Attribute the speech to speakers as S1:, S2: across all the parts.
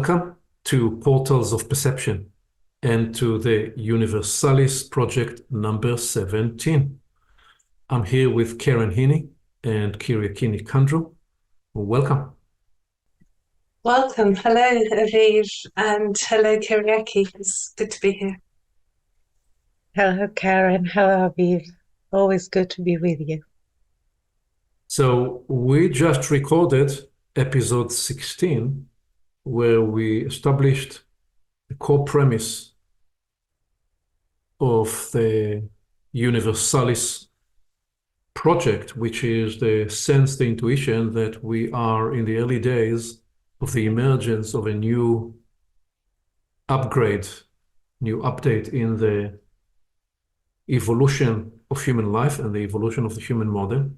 S1: Welcome to Portals of Perception and to the Universalis project number 17. I'm here with Karen Heney and Kyriaki Nikandrou. Welcome.
S2: Welcome. Hello, Aviv, and hello, Kyriaki. It's good to be here.
S3: Hello, Karen. Hello, Aviv. Always good to be with you.
S1: So we just recorded episode 16, where we established the core premise of the Universalis project, which is the sense, the intuition that we are in the early days of the emergence of a new upgrade, new update in the evolution of human life and the evolution of the human model.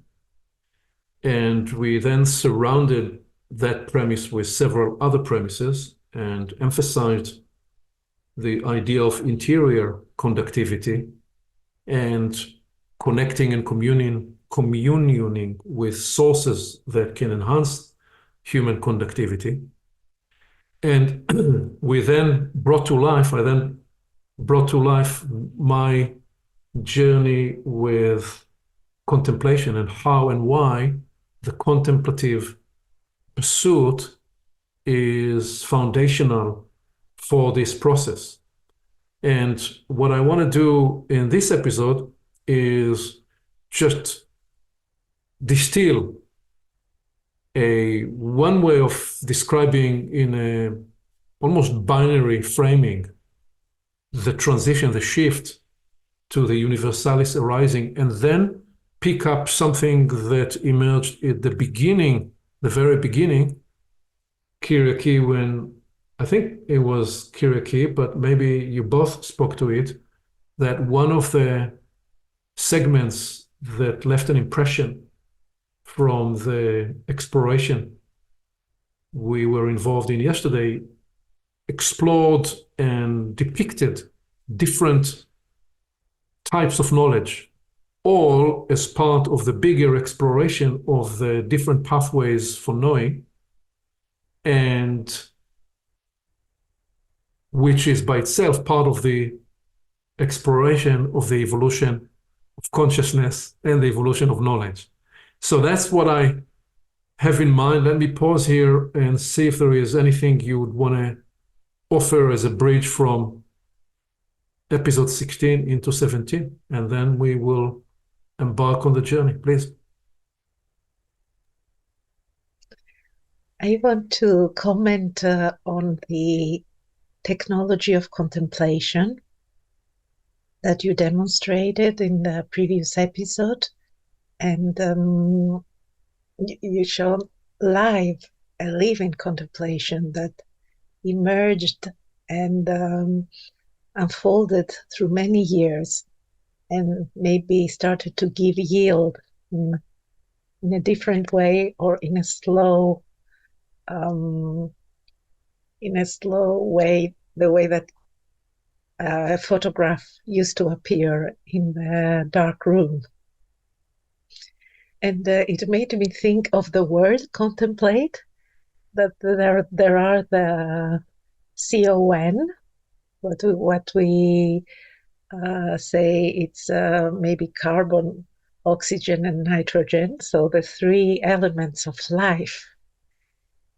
S1: And we then surrounded that premise with several other premises and emphasized the idea of interior conductivity and connecting and communing with sources that can enhance human conductivity. And I then brought to life my journey with contemplation and how and why the contemplative pursuit is foundational for this process. And what I want to do in this episode is just distill one way of describing in a almost binary framing the transition, the shift to the Universalis arising, and then pick up something that emerged at the beginning, the very beginning, Kyriaki, when I think it was Kyriaki, but maybe you both spoke to it, that one of the segments that left an impression from the exploration we were involved in yesterday explored and depicted different types of knowledge, all as part of the bigger exploration of the different pathways for knowing, and which is by itself part of the exploration of the evolution of consciousness and the evolution of knowledge. So that's what I have in mind. Let me pause here and see if there is anything you would want to offer as a bridge from episode 16 into 17, and then we will embark on the journey, please.
S3: I want to comment on the technology of contemplation that you demonstrated in the previous episode. And you showed live a living contemplation that emerged and unfolded through many years and maybe started to give yield in a different way or in a slow way, the way that a photograph used to appear in the dark room. And it made me think of the word contemplate, that there are the CON, what we say it's maybe carbon, oxygen, and nitrogen, so the three elements of life.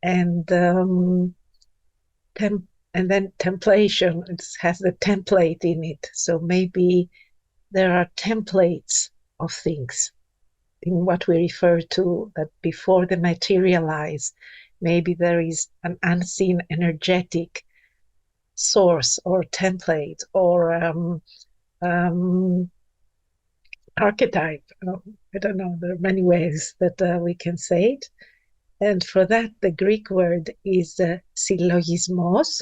S3: And then templation, it has the template in it. So maybe there are templates of things in what we refer to, that before they materialize, maybe there is an unseen energetic source or template or archetype. I don't know, there are many ways that we can say it. And for that, the Greek word is syllogismos.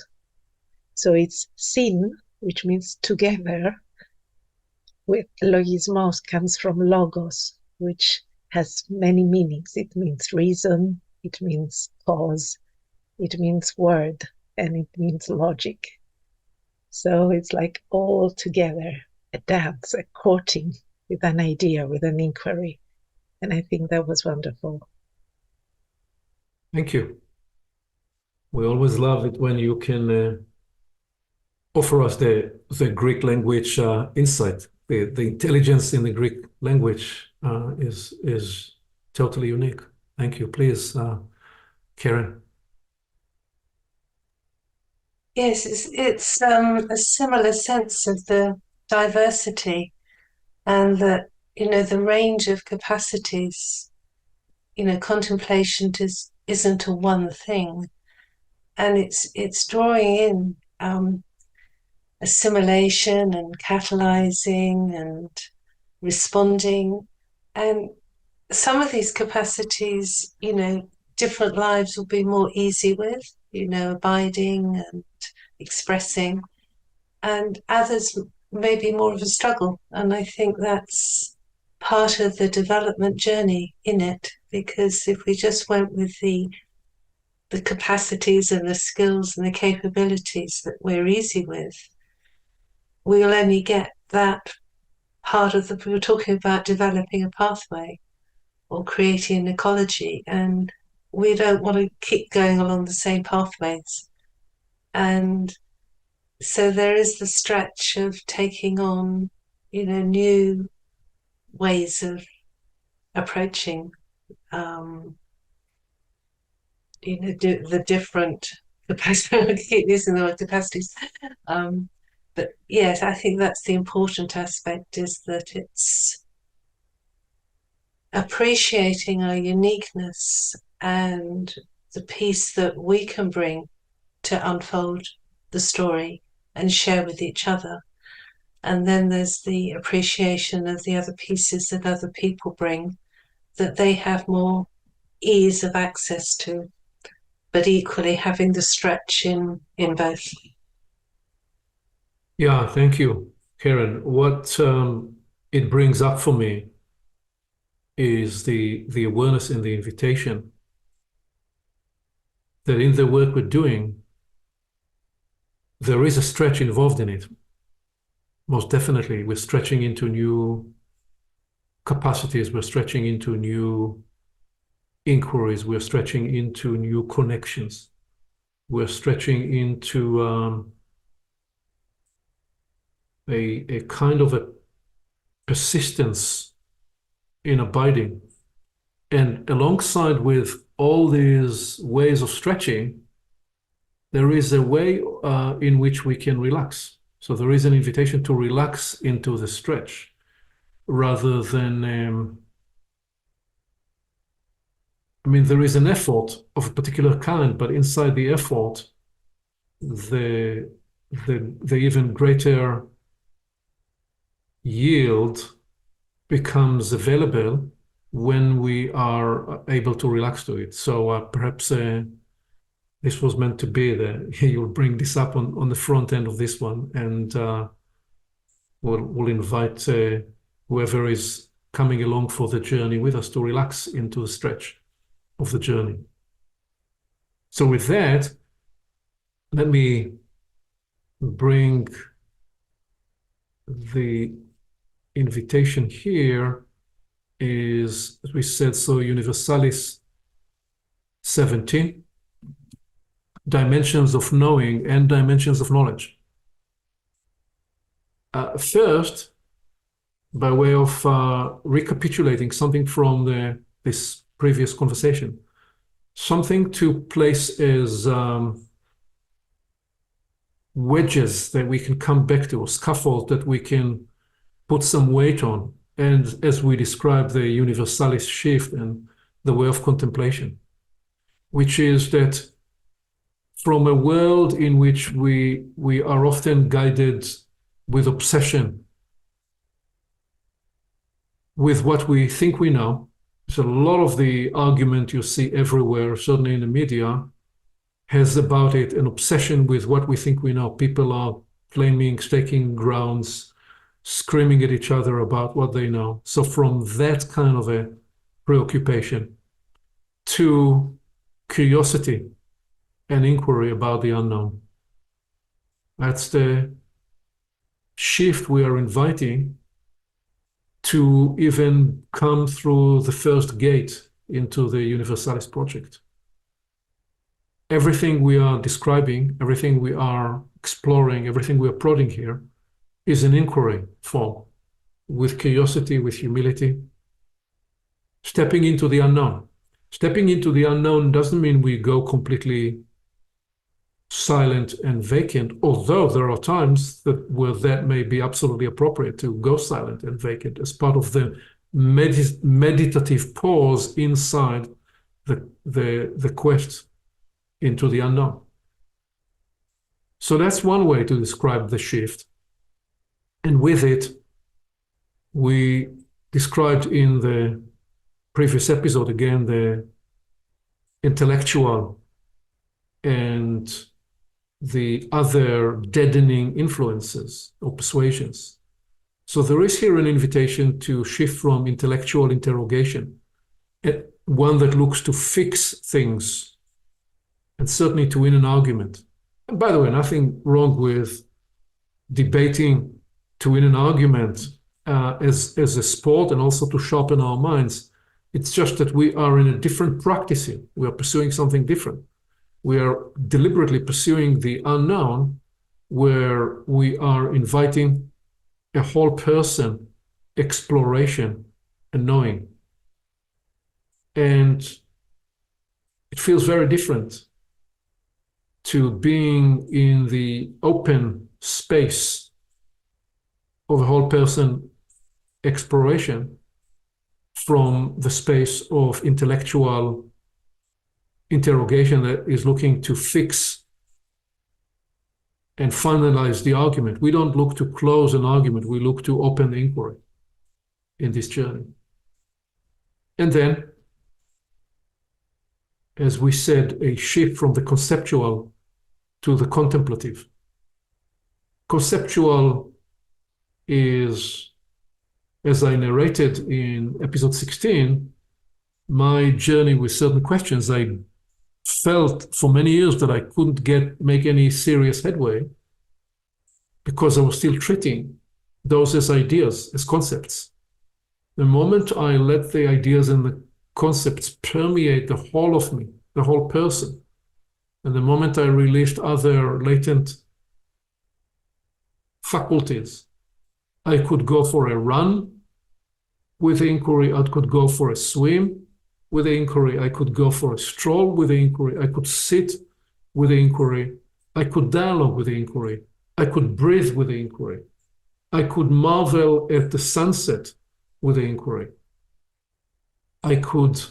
S3: So it's syn, which means together, with logismos comes from logos, which has many meanings. It means reason, it means cause, it means word, and it means logic. So it's like all together, a dance, a courting with an idea, with an inquiry. And I think that was wonderful.
S1: Thank you. We always love it when you can offer us the Greek language insight. The intelligence in the Greek language is totally unique. Thank you. Please, Karen.
S2: Yes, it's a similar sense of the diversity and the range of capacities. Contemplation isn't a one thing, and it's drawing in assimilation and catalyzing and responding. And some of these capacities, different lives will be more easy with, abiding and expressing, and others may be more of a struggle. And I think that's part of the development journey in it, because if we just went with the capacities and the skills and the capabilities that we're easy with, we'll only get that part of we were talking about developing a pathway or creating an ecology, and we don't want to keep going along the same pathways. And so there is the stretch of taking on, new ways of approaching, the different capacities. I keep using the word capacities. But yes, I think that's the important aspect, is that it's appreciating our uniqueness and the piece that we can bring to unfold the story and share with each other. And then there's the appreciation of the other pieces that other people bring, that they have more ease of access to, but equally having the stretch in both.
S1: Yeah, thank you, Karen. What it brings up for me is the awareness and the invitation that in the work we're doing, there is a stretch involved in it. Most definitely, we're stretching into new capacities, we're stretching into new inquiries, we're stretching into new connections, we're stretching into a kind of a persistence in abiding. And alongside with all these ways of stretching, there is a way in which we can relax. So there is an invitation to relax into the stretch rather than, there is an effort of a particular kind, but inside the effort, the even greater yield becomes available when we are able to relax to it. So perhaps this was meant to be that you'll bring this up on the front end of this one, and we'll invite whoever is coming along for the journey with us to relax into the stretch of the journey. So with that, let me bring the invitation here is, as we said, so Universalis 17, dimensions of knowing and dimensions of knowledge. First, by way of recapitulating something from this previous conversation, something to place as wedges that we can come back to, or scaffold that we can put some weight on, and as we describe the Universalis shift and the way of contemplation, which is that from a world in which we are often guided with obsession with what we think we know. So a lot of the argument you see everywhere, certainly in the media, has about it an obsession with what we think we know. People are claiming, staking grounds, screaming at each other about what they know. So from that kind of a preoccupation to curiosity and inquiry about the unknown. That's the shift we are inviting to even come through the first gate into the Universalis project. everything we are describing, everything we are exploring, everything we are prodding here is an inquiry form, with curiosity, with humility, stepping into the unknown. Stepping into the unknown doesn't mean we go completely silent and vacant, although there are times where that may be absolutely appropriate to go silent and vacant as part of the meditative pause inside the quest into the unknown. So that's one way to describe the shift. And with it, we described in the previous episode again the intellectual and the other deadening influences or persuasions. So there is here an invitation to shift from intellectual interrogation, one that looks to fix things, and certainly to win an argument. And by the way, nothing wrong with debating to win an argument as a sport and also to sharpen our minds. It's just that we are in a different practice here. We are pursuing something different. We are deliberately pursuing the unknown, where we are inviting a whole person exploration and knowing. And it feels very different to being in the open space of a whole person exploration from the space of intellectual interrogation that is looking to fix and finalize the argument. We don't look to close an argument, we look to open the inquiry in this journey. And then, as we said, a shift from the conceptual to the contemplative. Conceptual is, as I narrated in episode 16, my journey with certain questions. I felt for many years that I couldn't make any serious headway because I was still treating those as ideas, as concepts. The moment I let the ideas and the concepts permeate the whole of me, the whole person, and the moment I released other latent faculties, I could go for a run with the inquiry, I could go for a swim with the inquiry, I could go for a stroll with the inquiry, I could sit with the inquiry, I could dialogue with the inquiry, I could breathe with the inquiry, I could marvel at the sunset with the inquiry, I could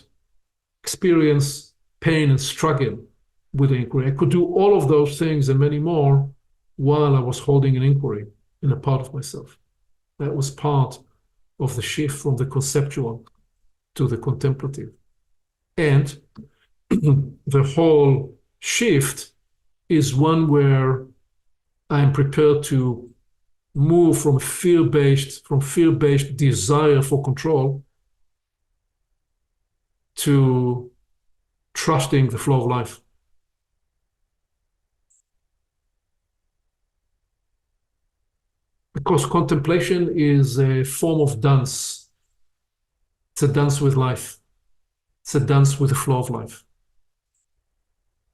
S1: experience pain and struggle with the inquiry. I could do all of those things and many more while I was holding an inquiry in a part of myself. That was part of the shift from the conceptual to the contemplative. And the whole shift is one where I am prepared to move from fear-based desire for control to trusting the flow of life. Because contemplation is a form of dance. It's a dance with life. It's a dance with the flow of life.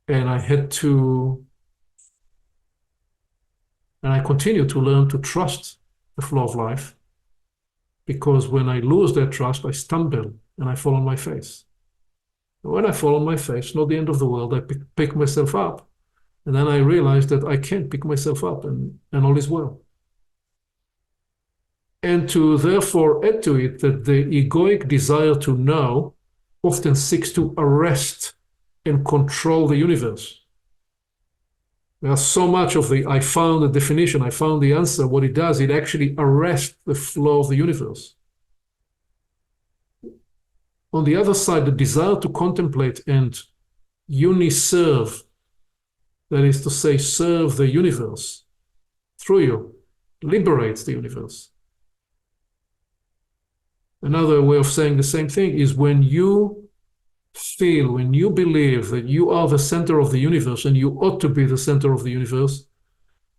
S1: And I continue to learn to trust the flow of life, because when I lose that trust, I stumble and I fall on my face. And when I fall on my face, not the end of the world, I pick myself up. And then I realize that I can't pick myself up and all is well. And to therefore add to it that the egoic desire to know often seeks to arrest and control the universe. There's so much of I found the definition, I found the answer. What it does, it actually arrests the flow of the universe. On the other side, the desire to contemplate and uniserve, that is to say, serve the universe through you, liberates the universe. Another way of saying the same thing is when you believe that you are the center of the universe and you ought to be the center of the universe,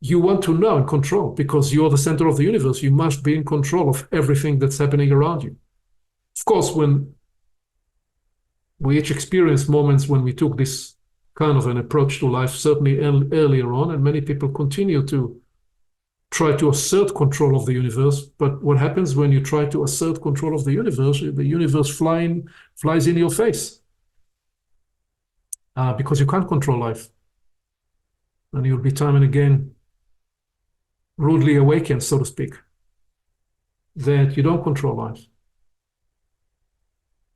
S1: you want to know and control. Because you are the center of the universe, you must be in control of everything that's happening around you. Of course, when we each experienced moments when we took this kind of an approach to life, certainly earlier on, and many people continue to try to assert control of the universe. But what happens when you try to assert control of the universe flies in your face, because you can't control life. And you'll be time and again rudely awakened, so to speak, that you don't control life.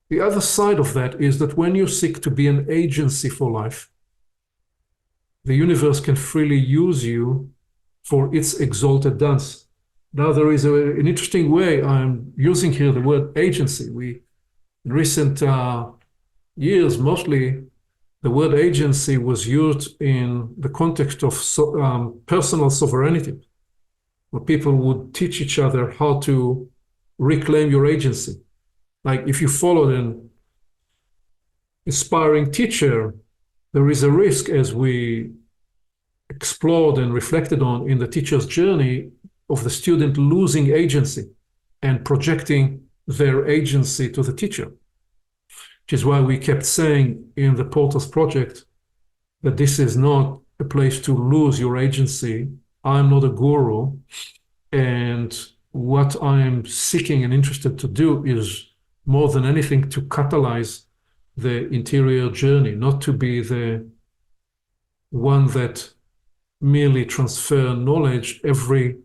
S1: The other side of that is that when you seek to be an agency for life, the universe can freely use you for its exalted dance. Now, there is an interesting way I'm using here the word agency. In recent years, mostly, the word agency was used in the context of personal sovereignty, where people would teach each other how to reclaim your agency. Like if you followed an inspiring teacher, there is a risk, as we explored and reflected on in the teacher's journey, of the student losing agency and projecting their agency to the teacher, which is why we kept saying in the Portals Project that this is not a place to lose your agency. I'm not a guru, and what I'm seeking and interested to do is more than anything to catalyze the interior journey, not to be the one that merely transfer knowledge. Every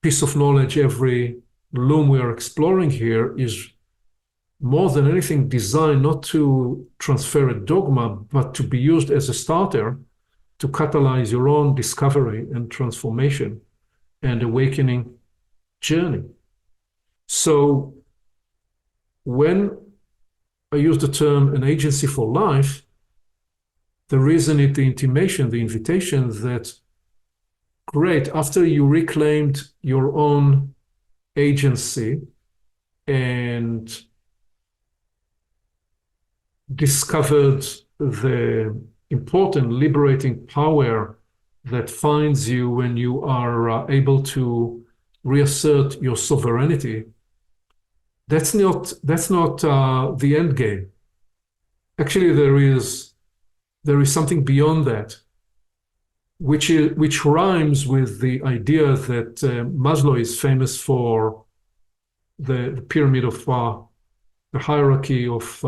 S1: piece of knowledge, every loom we are exploring here is more than anything designed not to transfer a dogma, but to be used as a starter to catalyze your own discovery and transformation and awakening journey. So when I use the term an agency for life, there is in it the intimation, the invitation that, great, after you reclaimed your own agency and discovered the important liberating power that finds you when you are able to reassert your sovereignty, that's not the end game. Actually, there is something beyond that, which rhymes with the idea that Maslow is famous for, the pyramid of the hierarchy of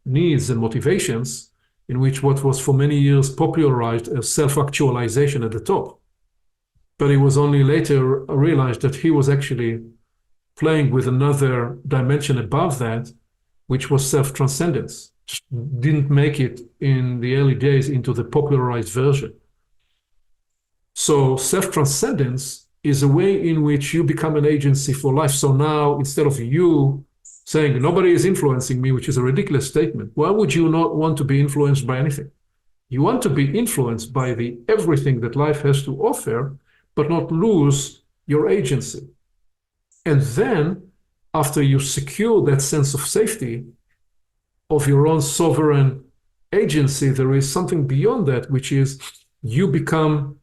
S1: needs and motivations, in which what was for many years popularized as self-actualization at the top. But it was only later realized that he was actually playing with another dimension above that, which was self-transcendence. Just didn't make it in the early days into the popularized version. So self-transcendence is a way in which you become an agency for life. So now, instead of you saying nobody is influencing me, which is a ridiculous statement, why would you not want to be influenced by anything? You want to be influenced by the everything that life has to offer, but not lose your agency. And then, after you secure that sense of safety of your own sovereign agency, there is something beyond that, which is you become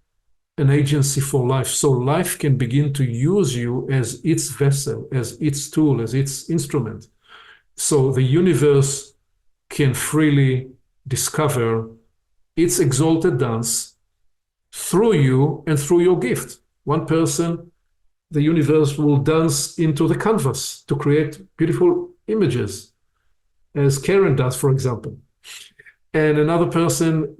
S1: an agency for life. So life can begin to use you as its vessel, as its tool, as its instrument. So the universe can freely discover its exalted dance through you and through your gift. One person, the universe will dance into the canvas to create beautiful images, as Karen does, for example. And another person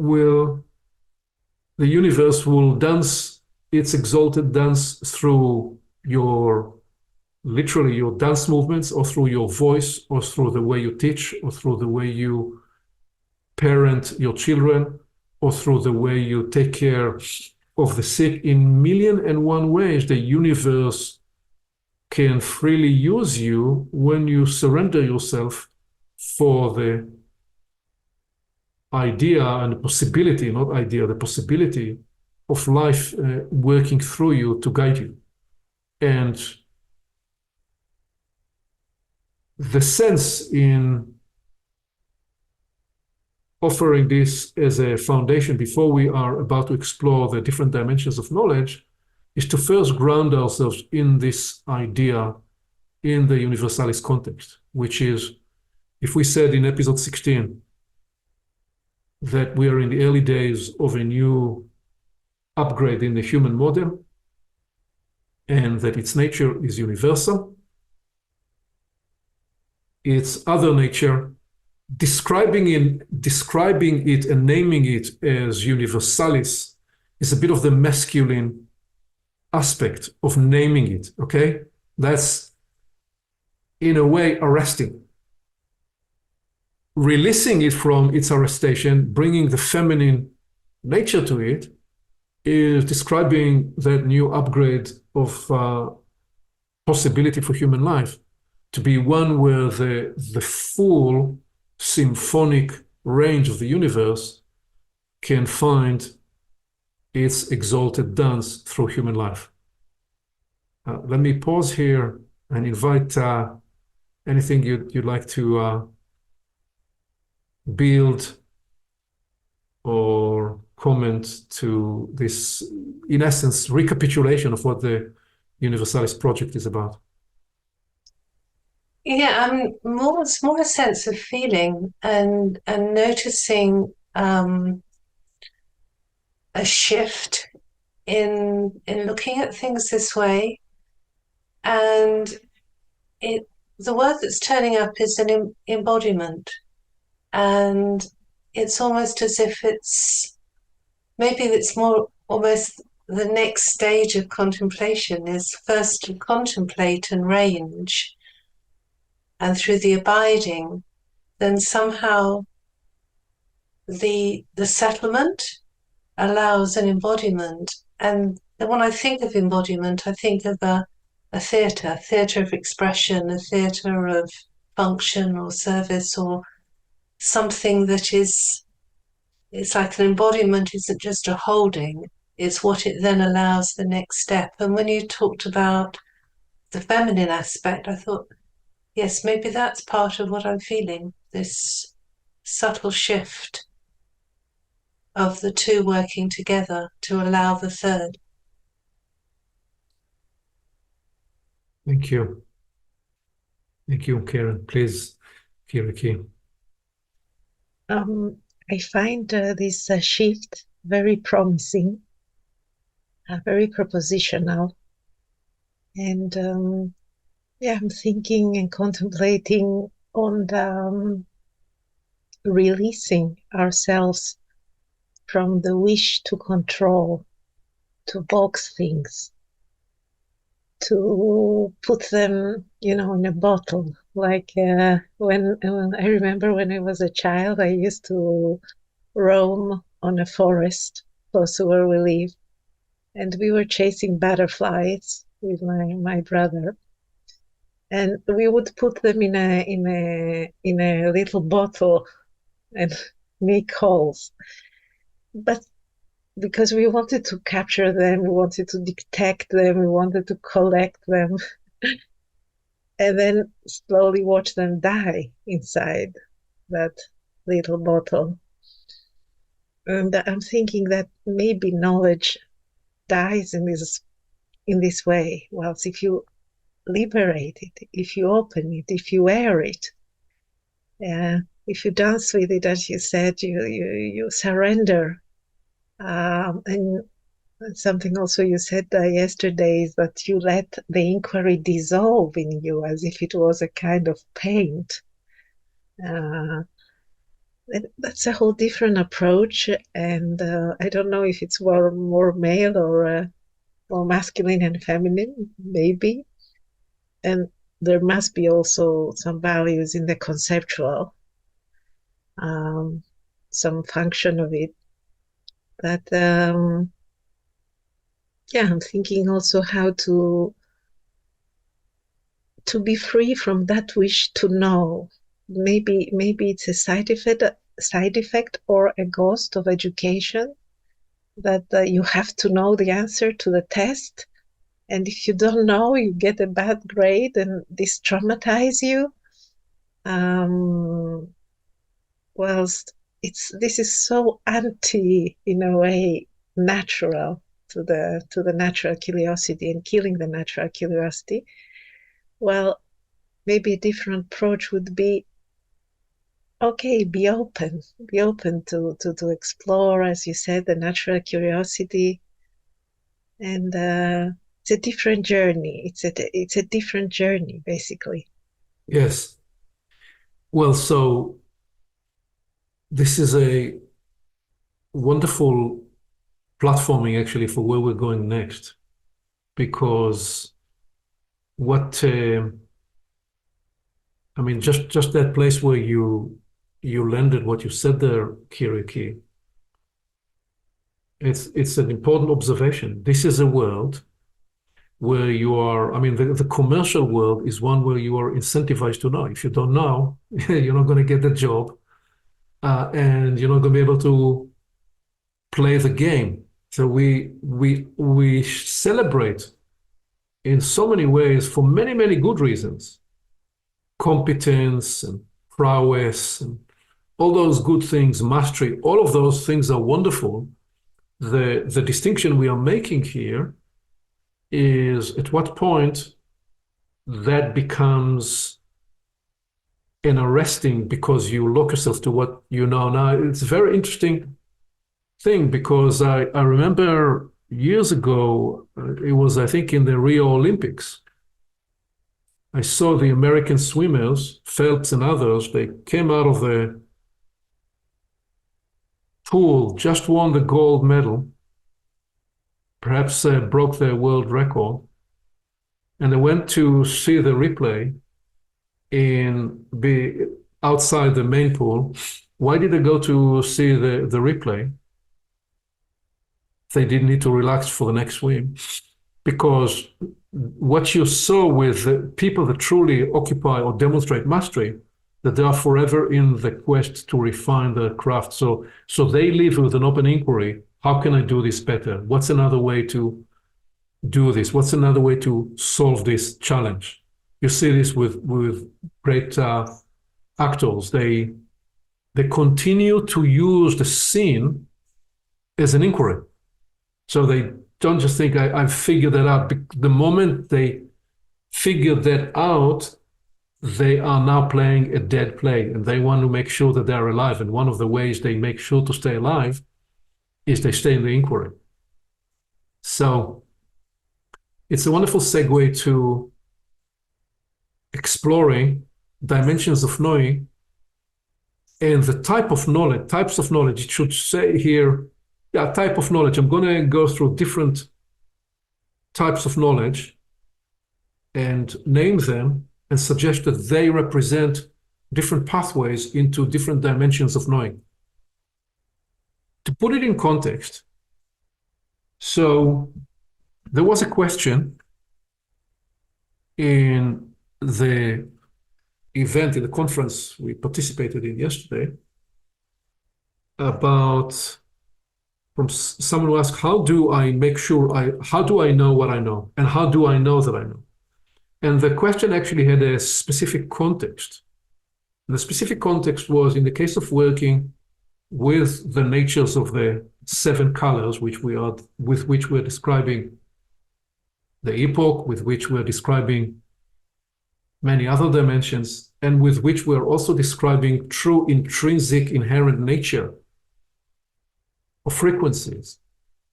S1: the universe will dance its exalted dance through literally your dance movements, or through your voice, or through the way you teach, or through the way you parent your children, or through the way you take care of the sick. In 1,000,001 ways, the universe can freely use you when you surrender yourself for the idea and the possibility, the possibility of life working through you to guide you. And the sense in offering this as a foundation before we are about to explore the different dimensions of knowledge is to first ground ourselves in this idea in the Universalis context, which is, if we said in episode 16, that we are in the early days of a new upgrade in the human model, and that its nature is universal. Its other nature, describing it and naming it as universalis, is a bit of the masculine aspect of naming it, okay? That's, in a way, arresting. Releasing it from its arrestation, bringing the feminine nature to it, is describing that new upgrade of possibility for human life to be one where the full symphonic range of the universe can find its exalted dance through human life. Let me pause here and invite anything you'd like to build or comment to this, in essence, recapitulation of what the Universalis project is about.
S2: Yeah, it's more a sense of feeling and noticing a shift in looking at things this way, and the word that's turning up is an embodiment, and it's almost as if it's more almost the next stage of contemplation is first to contemplate and range, and through the abiding, then somehow the settlement allows an embodiment. And when I think of embodiment, I think of a theatre of expression, a theatre of function or service, or something that is, it's like an embodiment isn't just a holding, it's what it then allows the next step. And when you talked about the feminine aspect, I thought, yes, maybe that's part of what I'm feeling, this subtle shift of the two working together to allow the third.
S1: Thank you. Thank you, Karen. Please, Kyriaki.
S3: I find this shift very promising, very propositional. And I'm thinking and contemplating on the releasing ourselves from the wish to control, to box things, to put them, in a bottle. Like when I remember when I was a child, I used to roam on a forest close to where we live, and we were chasing butterflies with my brother, and we would put them in a little bottle and make holes. But because we wanted to capture them, we wanted to detect them, we wanted to collect them, and then slowly watch them die inside that little bottle. And I'm thinking that maybe knowledge dies in this way. Whilst if you liberate it, if you open it, if you wear it, if you dance with it, as you said, you surrender. And something also you said yesterday is that you let the inquiry dissolve in you as if it was a kind of paint. That's a whole different approach, and I don't know if it's more male or more masculine and feminine, maybe. And there must be also some values in the conceptual, some function of it. But I'm thinking also how to be free from that wish to know. Maybe it's a side effect or a ghost of education, that you have to know the answer to the test, and if you don't know, you get a bad grade, and this traumatizes you. Whilst this is so anti, in a way, natural to the natural curiosity and killing the natural curiosity. Well, maybe a different approach would be, okay, be open to explore, as you said, the natural curiosity. And it's a different journey. It's a different journey, basically.
S1: Yes. Well, so this is a wonderful platforming actually for where we're going next, because what I mean, just that place where you landed, what you said there, Kyriaki, it's an important observation. This is a world where you are, I mean, the commercial world is one where you are incentivized to know. If you don't know, you're not going to get the job, and you're not going to be able to play the game. So we celebrate in so many ways for many good reasons, competence and prowess and all those good things, mastery, all of those things are wonderful. The distinction we are making here is at what point that becomes an arresting because you lock yourself to what you know now. It's a very interesting thing because I remember years ago, it was, I think, in the Rio Olympics. I saw the American swimmers, Phelps and others, they came out of the pool, just won the gold medal, perhaps broke their world record, and they went to see the replay be outside the main pool. Why did they go to see the replay? They didn't need to relax for the next swim, because what you saw with the people that truly occupy or demonstrate mastery, that they are forever in the quest to refine their craft. So they live with an open inquiry. How can I do this better? What's another way to do this? What's another way to solve this challenge? You see this with great actors. They continue to use the scene as an inquiry. So they don't just think, I've figured that out. The moment they figure that out, they are now playing a dead play, and they want to make sure that they're alive. And one of the ways they make sure to stay alive is they stay in the inquiry. So it's a wonderful segue to exploring dimensions of knowing and the types of knowledge. It should say here, type of knowledge. I'm going to go through different types of knowledge and name them and suggest that they represent different pathways into different dimensions of knowing. To put it in context, so there was a question in the event, in the conference we participated in yesterday, about from someone who asked, how do I know what I know? And how do I know that I know? And the question actually had a specific context. And the specific context was in the case of working with the natures of the 7 colors, with which we're describing the epoch, with which we're describing many other dimensions, and with which we're also describing true intrinsic inherent nature of frequencies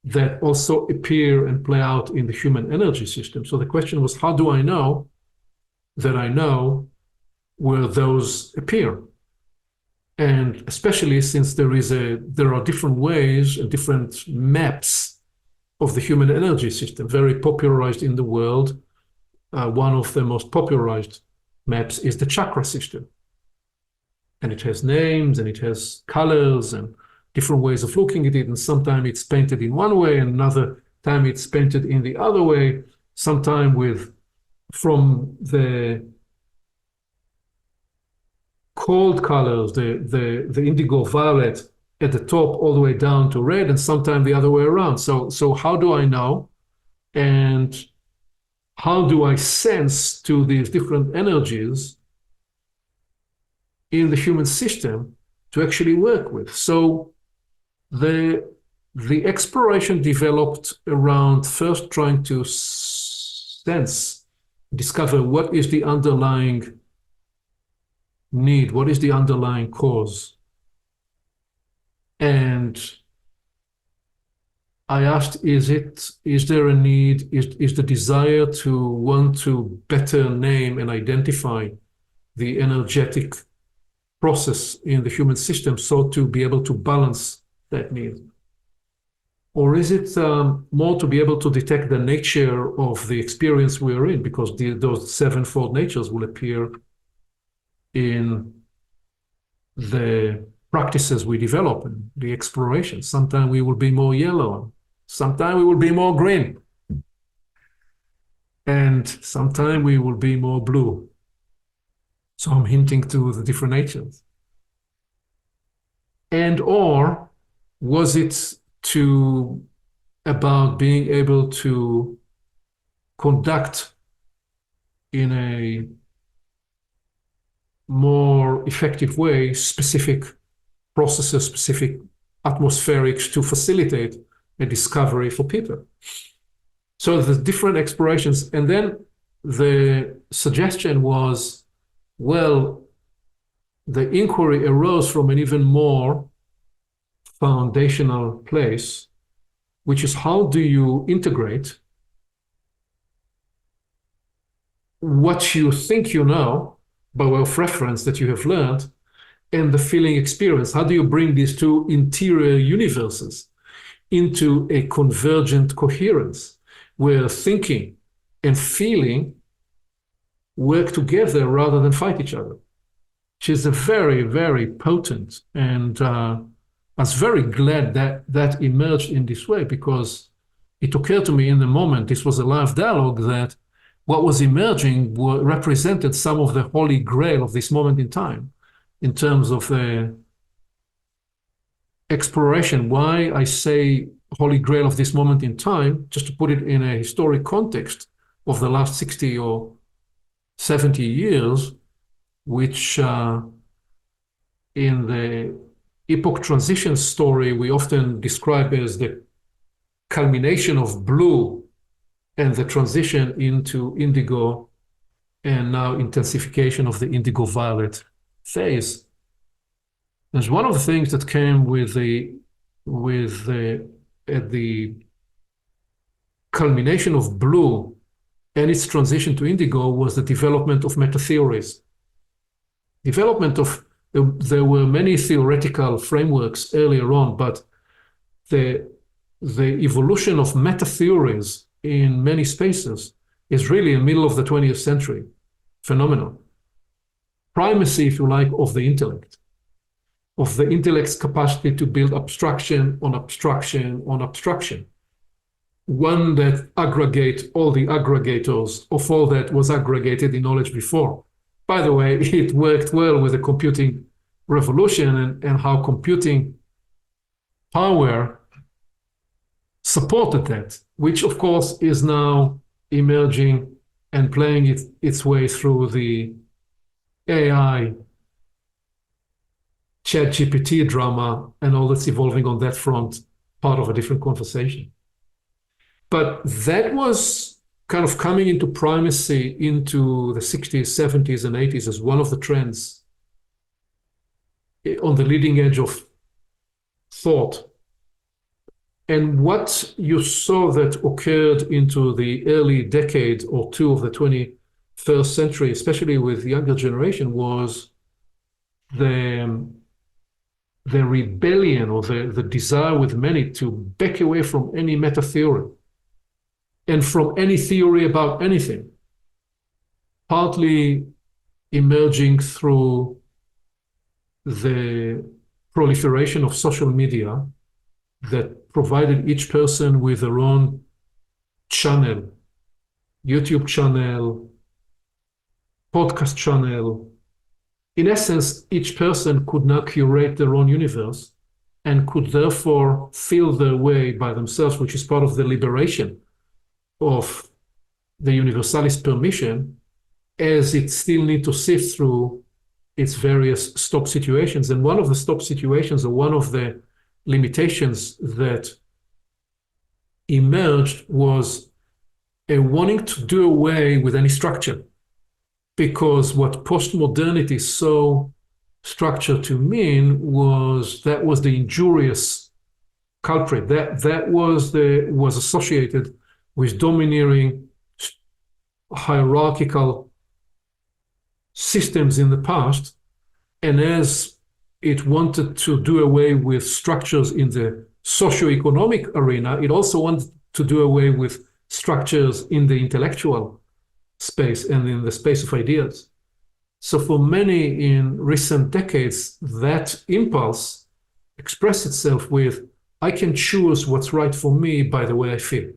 S1: that also appear and play out in the human energy system. So the question was, how do I know that I know where those appear? And especially since there are different ways and different maps of the human energy system, very popularized in the world. One of the most popularized maps is the chakra system. And it has names and it has colors and different ways of looking at it. And sometimes it's painted in one way and another time it's painted in the other way, sometimes from the cold colors, the indigo violet at the top all the way down to red, and sometimes the other way around. So how do I know? And how do I sense to these different energies in the human system to actually work with? So the exploration developed around first trying to discover what is the underlying need? What is the underlying cause? And I asked, is there a need, is the desire to want to better name and identify the energetic process in the human system so to be able to balance that need? Or is it more to be able to detect the nature of the experience we are in, because those sevenfold natures will appear in the practices we develop and the exploration. Sometimes we will be more yellow, sometimes we will be more green, and sometimes we will be more blue. So I'm hinting to the different natures. And or was it about being able to conduct in a more effective way specific processes, specific atmospherics to facilitate a discovery for people? So the different explorations. And then the suggestion was, well, the inquiry arose from an even more foundational place, which is how do you integrate what you think you know by way of reference that you have learned and the feeling experience? How do you bring these two interior universes into a convergent coherence where thinking and feeling work together rather than fight each other? Which is a very, very potent, and I was very glad that emerged in this way, because it occurred to me in the moment, this was a live dialogue, that what was emerging represented some of the holy grail of this moment in time in terms of the exploration. Why I say holy grail of this moment in time, just to put it in a historic context of the last 60 or 70 years, which in the epoch transition story we often describe as the culmination of blue and the transition into indigo, and now intensification of the indigo-violet phase. There's one of the things that came at the culmination of blue and its transition to indigo was the development of meta-theories. There were many theoretical frameworks earlier on, but the evolution of meta-theories in many spaces is really a middle of the 20th century phenomenon. Primacy, if you like, of the intellect's capacity to build abstraction on abstraction on abstraction. One that aggregate all the aggregators of all that was aggregated in knowledge before. By the way, it worked well with the computing revolution and how computing power supported that, which of course is now emerging and playing its way through the AI, ChatGPT drama and all that's evolving on that front, part of a different conversation. But that was kind of coming into primacy into the 60s, 70s, and 80s as one of the trends on the leading edge of thought. And what you saw that occurred into the early decade or two of the 21st century, especially with the younger generation, was the rebellion or the desire with many to back away from any meta theory and from any theory about anything, partly emerging through the proliferation of social media that provided each person with their own channel, YouTube channel, podcast channel. In essence, each person could now curate their own universe and could therefore feel their way by themselves, which is part of the liberation of the Universalis permission, as it still needs to sift through its various stop situations. And one of the stop situations, or one of the limitations that emerged, was a wanting to do away with any structure. because what postmodernity saw structure to mean was that was the injurious culprit, that was associated with domineering hierarchical systems in the past, and as it wanted to do away with structures in the socio-economic arena, it also wanted to do away with structures in the intellectual space and in the space of ideas. So for many in recent decades, that impulse expressed itself with, I can choose what's right for me by the way I feel.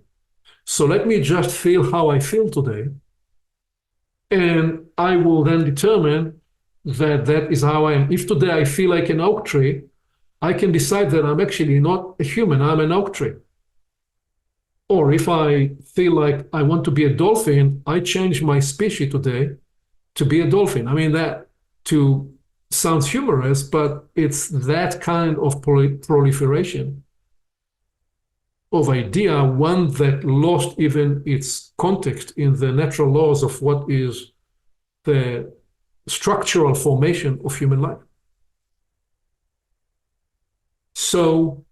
S1: So let me just feel how I feel today, and I will then determine that that is how I am. If today I feel like an oak tree, I can decide that I'm actually not a human, I'm an oak tree. Or if I feel like I want to be a dolphin, I change my species today to be a dolphin. I mean, that sounds humorous, but it's that kind of proliferation of idea, one that lost even its context in the natural laws of what is the structural formation of human life. So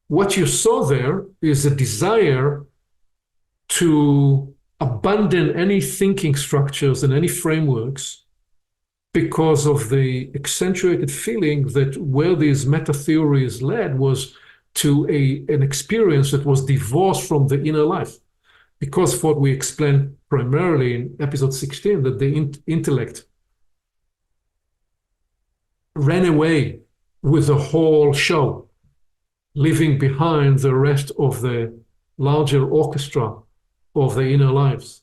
S1: what you saw there is a desire to abandon any thinking structures and any frameworks because of the accentuated feeling that where these meta theories led was to an experience that was divorced from the inner life. Because of what we explained primarily in episode 16, that the intellect ran away with the whole show, leaving behind the rest of the larger orchestra of the inner lives.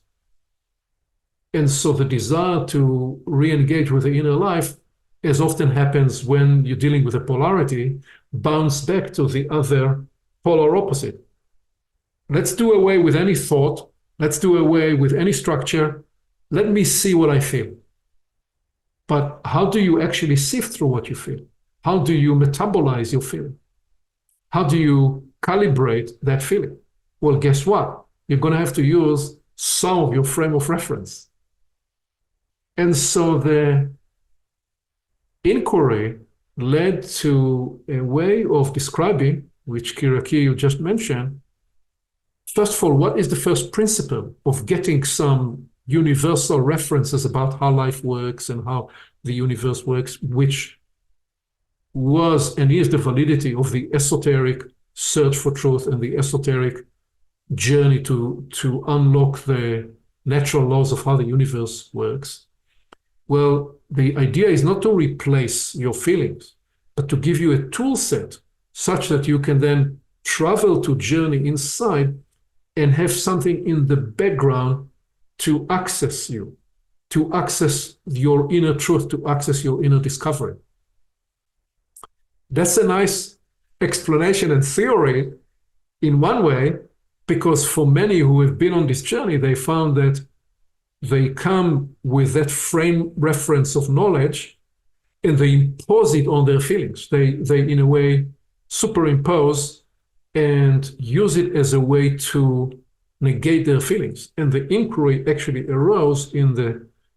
S1: And so the desire to re-engage with the inner life, as often happens when you're dealing with a polarity, bounce back to the other polar opposite. Let's do away with any thought. Let's do away with any structure. Let me see what I feel. But how do you actually sift through what you feel? How do you metabolize your feeling? How do you calibrate that feeling? Well, guess what? You're going to have to use some of your frame of reference. And so the inquiry led to a way of describing, which Kyriaki you just mentioned. First of all, what is the first principle of getting some universal references about how life works and how the universe works, which was and is the validity of the esoteric search for truth and the esoteric journey to unlock the natural laws of how the universe works. Well, the idea is not to replace your feelings, but to give you a tool set such that you can then travel to journey inside and have something in the background to access you, to access your inner truth, to access your inner discovery. That's a nice explanation and theory in one way, because for many who have been on this journey, they found that they come with that frame reference of knowledge and they impose it on their feelings. They in a way, superimpose and use it as a way to negate their feelings. And the inquiry actually arose in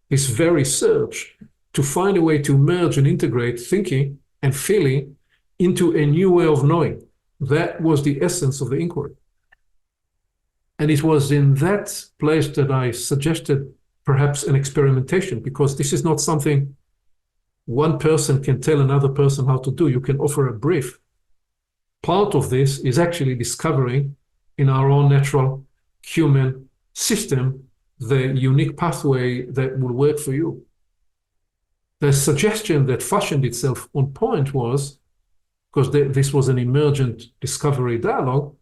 S1: this very search to find a way to merge and integrate thinking and feeling into a new way of knowing. That was the essence of the inquiry. And it was in that place that I suggested perhaps an experimentation, because this is not something one person can tell another person how to do. You can offer a brief. Part of this is actually discovering in our own natural human system the unique pathway that will work for you. The suggestion that fashioned itself on point was, because this was an emergent discovery dialogue,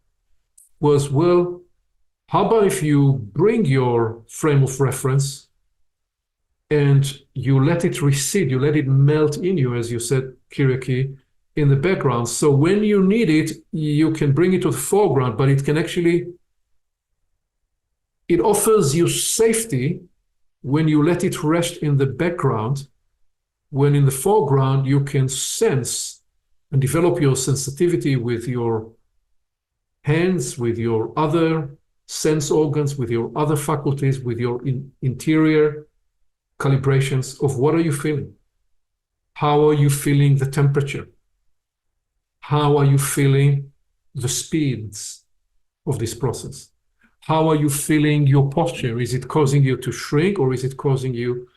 S1: was, well, how about if you bring your frame of reference and you let it recede, you let it melt in you, as you said, Kyriaki, in the background. So when you need it, you can bring it to the foreground, but it can actually, it offers you safety when you let it rest in the background, when in the foreground you can sense and develop your sensitivity with your hands, with your other sense organs, with your other faculties, with your interior calibrations of what are you feeling? How are you feeling the temperature? How are you feeling the speeds of this process? How are you feeling your posture? Is it causing you to shrink or is it causing you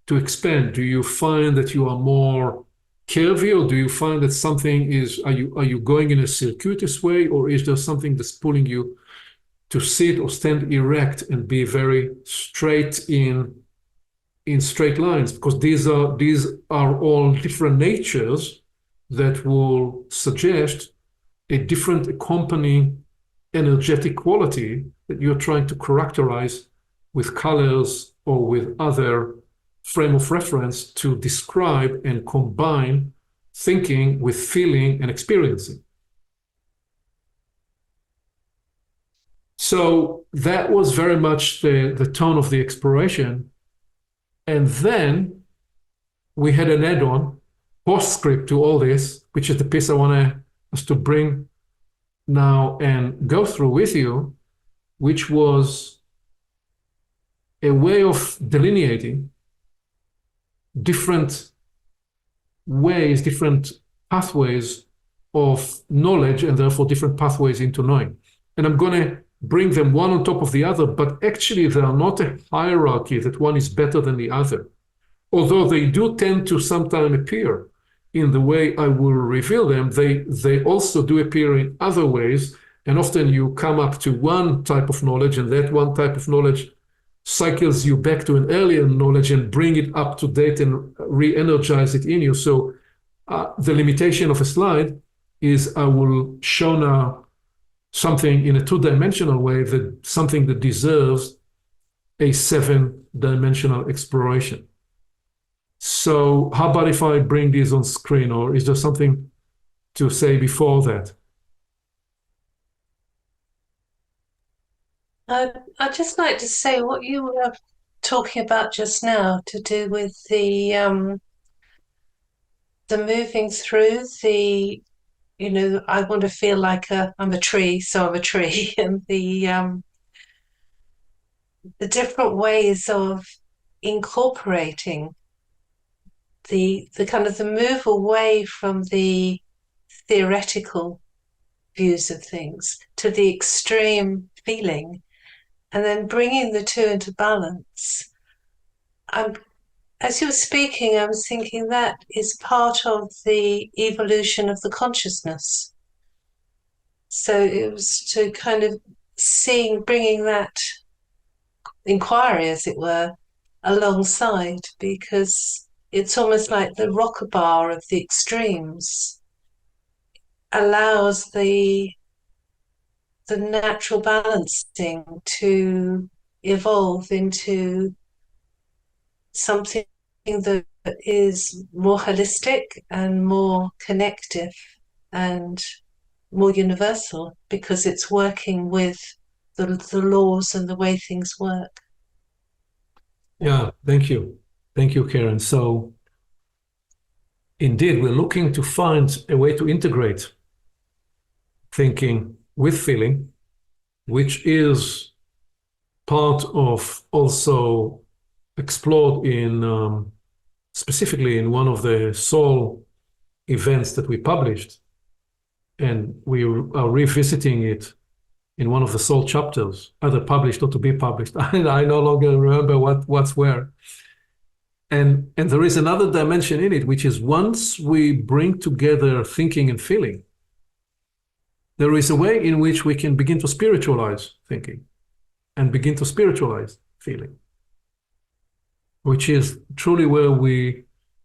S1: to expand? Do you find that you are more curvy, or do you find that something is, are you going in a circuitous way, or is there something that's pulling you to sit or stand erect and be very straight in straight lines? Because these are all different natures that will suggest a different accompanying energetic quality that you're trying to characterize with colors or with other frame of reference to describe and combine thinking with feeling and experiencing. So that was very much the tone of the exploration. And then we had an add-on postscript to all this, which is the piece I want us to bring now and go through with you, which was a way of delineating different ways, different pathways of knowledge, and therefore different pathways into knowing. And I'm going to bring them one on top of the other, but actually they are not a hierarchy that one is better than the other, although they do tend to sometimes appear in the way I will reveal them. They also do appear in other ways, and often you come up to one type of knowledge, and that one type of knowledge cycles you back to an earlier knowledge and bring it up to date and re-energize it in you. So the limitation of a slide is I will show now something in a two-dimensional way, that something that deserves a seven-dimensional exploration. So how about if I bring these on screen, or is there something to say before that?
S2: I'd just like to say what you were talking about just now, to do with the moving through the, I want to feel like I'm a tree, so I'm a tree, and the different ways of incorporating the kind of the move away from the theoretical views of things to the extreme feeling, and then bringing the two into balance. As you were speaking, I was thinking that is part of the evolution of the consciousness. So it was to kind of bringing that inquiry, as it were, alongside, because it's almost like the rocker bar of the extremes allows the natural balancing to evolve into something that is more holistic and more connective and more universal, because it's working with the laws and the way things work.
S1: Yeah, thank you. Thank you, Karen. So indeed, we're looking to find a way to integrate thinking with feeling, which is part of also explored in specifically in one of the soul events that we published, and we are revisiting it in one of the soul chapters, either published or to be published. I no longer remember what's where. And there is another dimension in it, which is once we bring together thinking and feeling, there is a way in which we can begin to spiritualize thinking and begin to spiritualize feeling, which is truly where we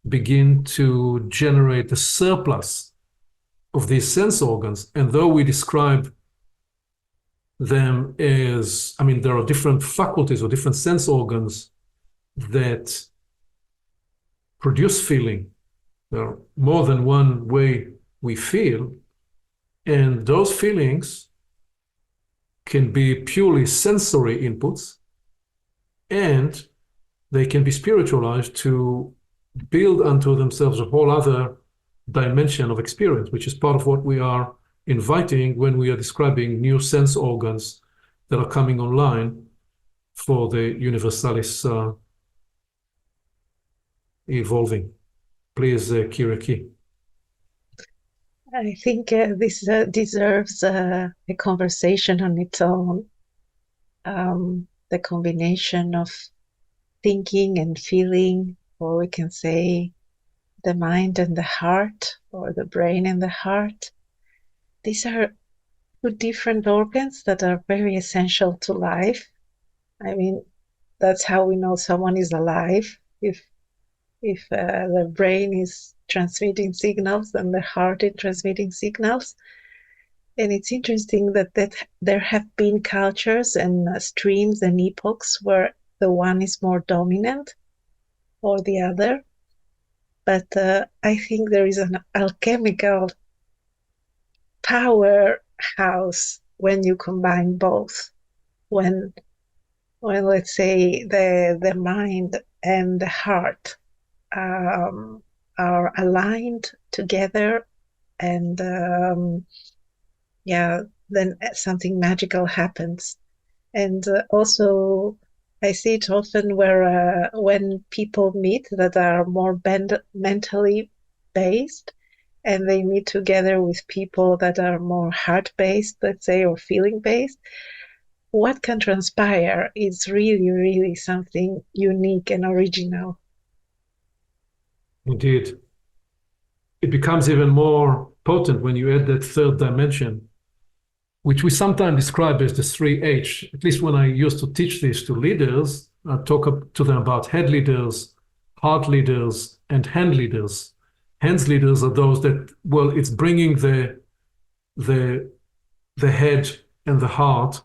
S1: begin to generate the surplus of these sense organs. And though we describe them as, there are different faculties or different sense organs that produce feeling. There are more than one way we feel, and those feelings can be purely sensory inputs, and they can be spiritualized to build unto themselves a whole other dimension of experience, which is part of what we are inviting when we are describing new sense organs that are coming online for the Universalis evolving. Please, Kyriaki.
S3: I think this deserves a conversation on its own. The combination of thinking and feeling, or we can say the mind and the heart, or the brain and the heart. These are two different organs that are very essential to life. I mean, that's how we know someone is alive. If the brain is transmitting signals and the heart is transmitting signals. And it's interesting that there have been cultures and streams and epochs where the one is more dominant or the other. But I think there is an alchemical powerhouse when you combine both. When let's say the mind and the heart are aligned together, and then something magical happens. And also I see it often where when people meet that are more mentally based, and they meet together with people that are more heart-based, let's say, or feeling-based, what can transpire is really, really something unique and original.
S1: Indeed. It becomes even more potent when you add that third dimension, which we sometimes describe as the 3H. At least when I used to teach this to leaders, I talk to them about head leaders, heart leaders, and hand leaders. Hands leaders are those that, well, it's bringing the head and the heart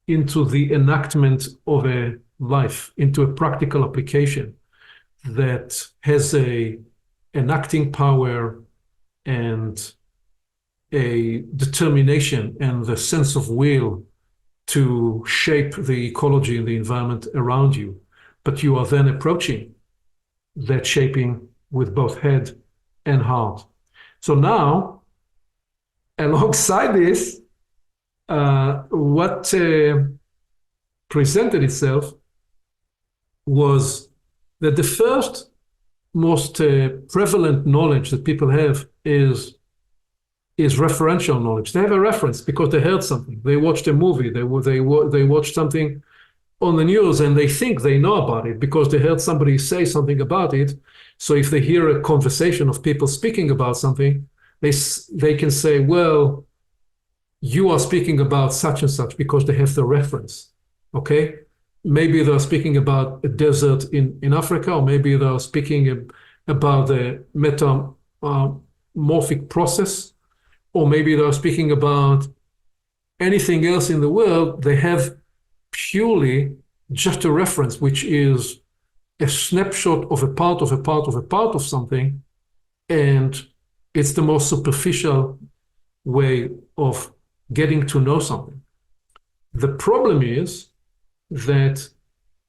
S1: into the enactment of a life, into a practical application that has an acting power and a determination and the sense of will to shape the ecology and the environment around you. But you are then approaching that shaping with both head and heart. So now, alongside this, what presented itself was that the first most prevalent knowledge that people have is referential knowledge. They have a reference because they heard something. They watched a movie. They watched something on the news, and they think they know about it because they heard somebody say something about it. So if they hear a conversation of people speaking about something, they can say, well, you are speaking about such and such because they have the reference, okay? Maybe they're speaking about a desert in Africa, or maybe they're speaking about the metamorphic process, or maybe they're speaking about anything else in the world. They have purely just a reference, which is a snapshot of a part of a part of a part of something, and it's the most superficial way of getting to know something. The problem is that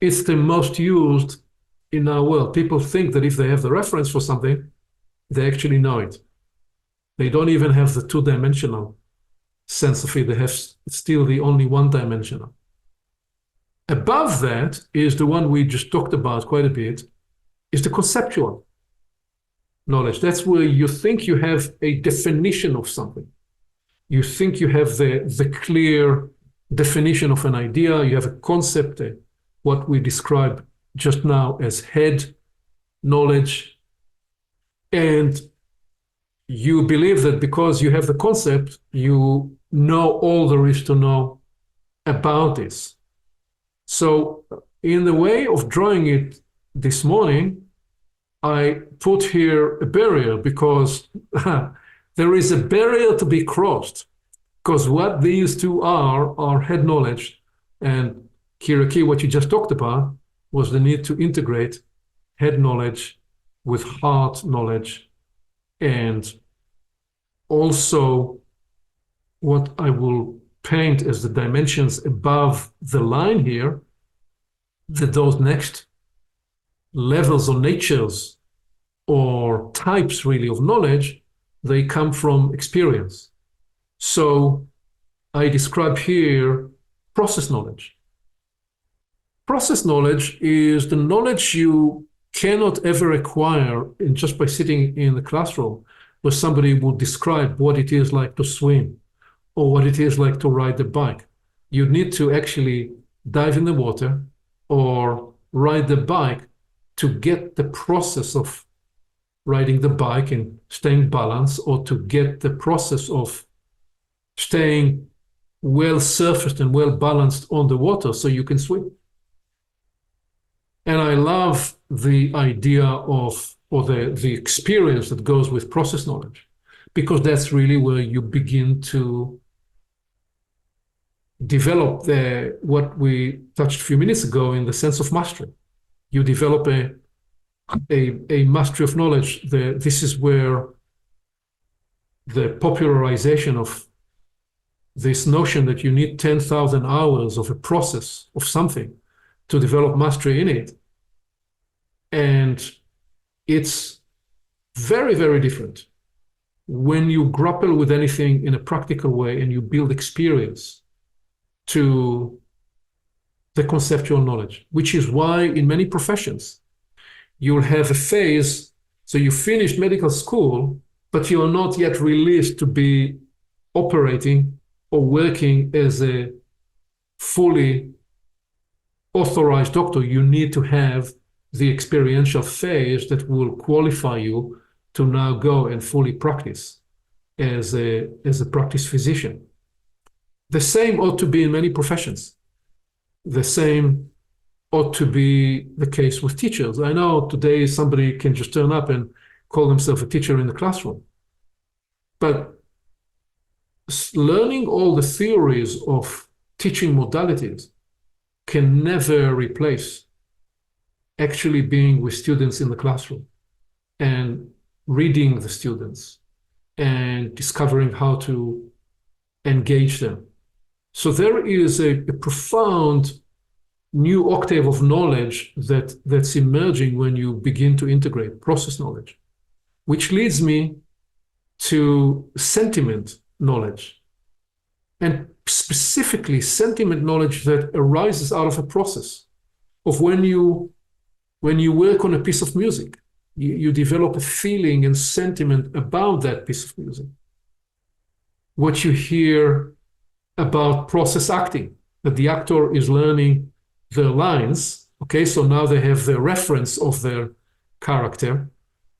S1: it's the most used in our world. People think that if they have the reference for something, they actually know it. They don't even have the two-dimensional sense of it. They have still the only one-dimensional. Above that is the one we just talked about quite a bit, is the conceptual knowledge. That's where you think you have a definition of something. You think you have the clear definition of an idea. You have a concept, what we described just now as head knowledge. And you believe that because you have the concept, you know all there is to know about this. So in the way of drawing it this morning, I put here a barrier because there is a barrier to be crossed, because what these two are head knowledge, and Kyriaki, what you just talked about, was the need to integrate head knowledge with heart knowledge, and also what I will paint as the dimensions above the line here, that those next levels or natures or types really of knowledge, they come from experience. So I describe here process knowledge. Process knowledge is the knowledge you cannot ever acquire just by sitting in the classroom where somebody would describe what it is like to swim or what it is like to ride the bike. You need to actually dive in the water or ride the bike to get the process of riding the bike and staying balanced, or to get the process of staying well surfaced and well balanced on the water so you can swim. And I love the idea of, or the experience that goes with process knowledge, because that's really where you begin to develop what we touched a few minutes ago in the sense of mastery. You develop a mastery of knowledge. This is where the popularization of this notion that you need 10,000 hours of a process of something to develop mastery in it. And it's very, very different when you grapple with anything in a practical way and you build experience to the conceptual knowledge, which is why in many professions, you'll have a phase, so you finished medical school, but you are not yet released to be operating or working as a fully authorized doctor. You need to have the experiential phase that will qualify you to now go and fully practice as a practice physician. The same ought to be in many professions. The same ought to be the case with teachers. I know today somebody can just turn up and call himself a teacher in the classroom. But learning all the theories of teaching modalities can never replace actually being with students in the classroom and reading the students and discovering how to engage them. So there is a profound new octave of knowledge that's emerging when you begin to integrate process knowledge, which leads me to sentiment knowledge, and specifically sentiment knowledge that arises out of a process of when you work on a piece of music, you develop a feeling and sentiment about that piece of music. What you hear about process acting, that the actor is learning their lines, okay, so now they have the reference of their character,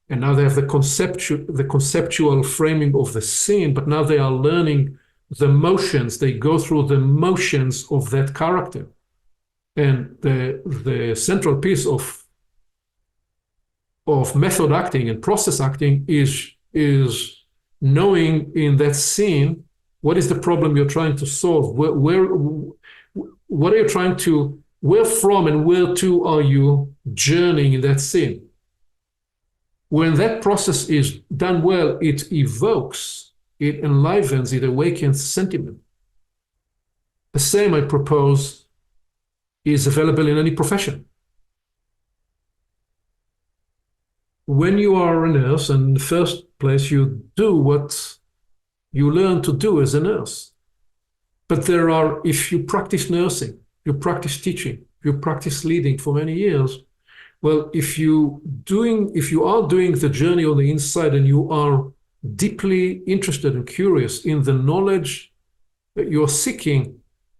S1: and now they have the conceptual framing of the scene, but now they are learning the motions, they go through the motions of that character. And the central piece of method acting and process acting is knowing in that scene what is the problem you're trying to solve, what are you trying to, where from and where to are you journeying in that scene. When that process is done well, it evokes, it enlivens, it awakens sentiment. The same, I propose, is available in any profession. When you are a nurse, in the first place, you do what you learn to do as a nurse. But there are, if you practice nursing, you practice teaching, you practice leading for many years, well, if you are doing the journey on the inside and you are deeply interested and curious in the knowledge that you're seeking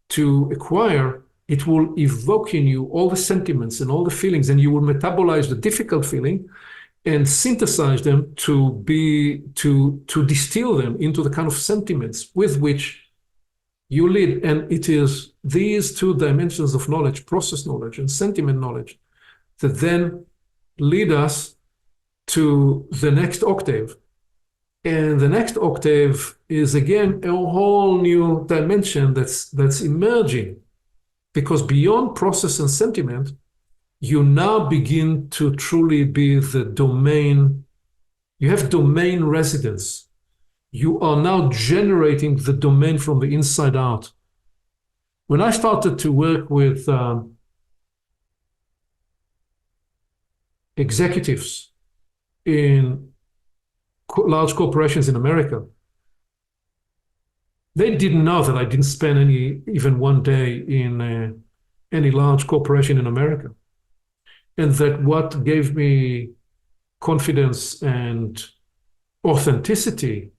S1: to acquire, it will evoke in you all the sentiments and all the feelings, and you will metabolize the difficult feeling and synthesize them to distill them into the kind of sentiments with which you lead. And it is these two dimensions of knowledge, process knowledge and sentiment knowledge, that then lead us to the next octave. And the next octave is again a whole new dimension that's emerging, because beyond process and sentiment, you now begin to truly be the domain. You have domain residence. You are now generating the domain from the inside out. When I started to work with executives in large corporations in America, they didn't know that I didn't spend even one day in any large corporation in America. and that what gave me confidence and authenticity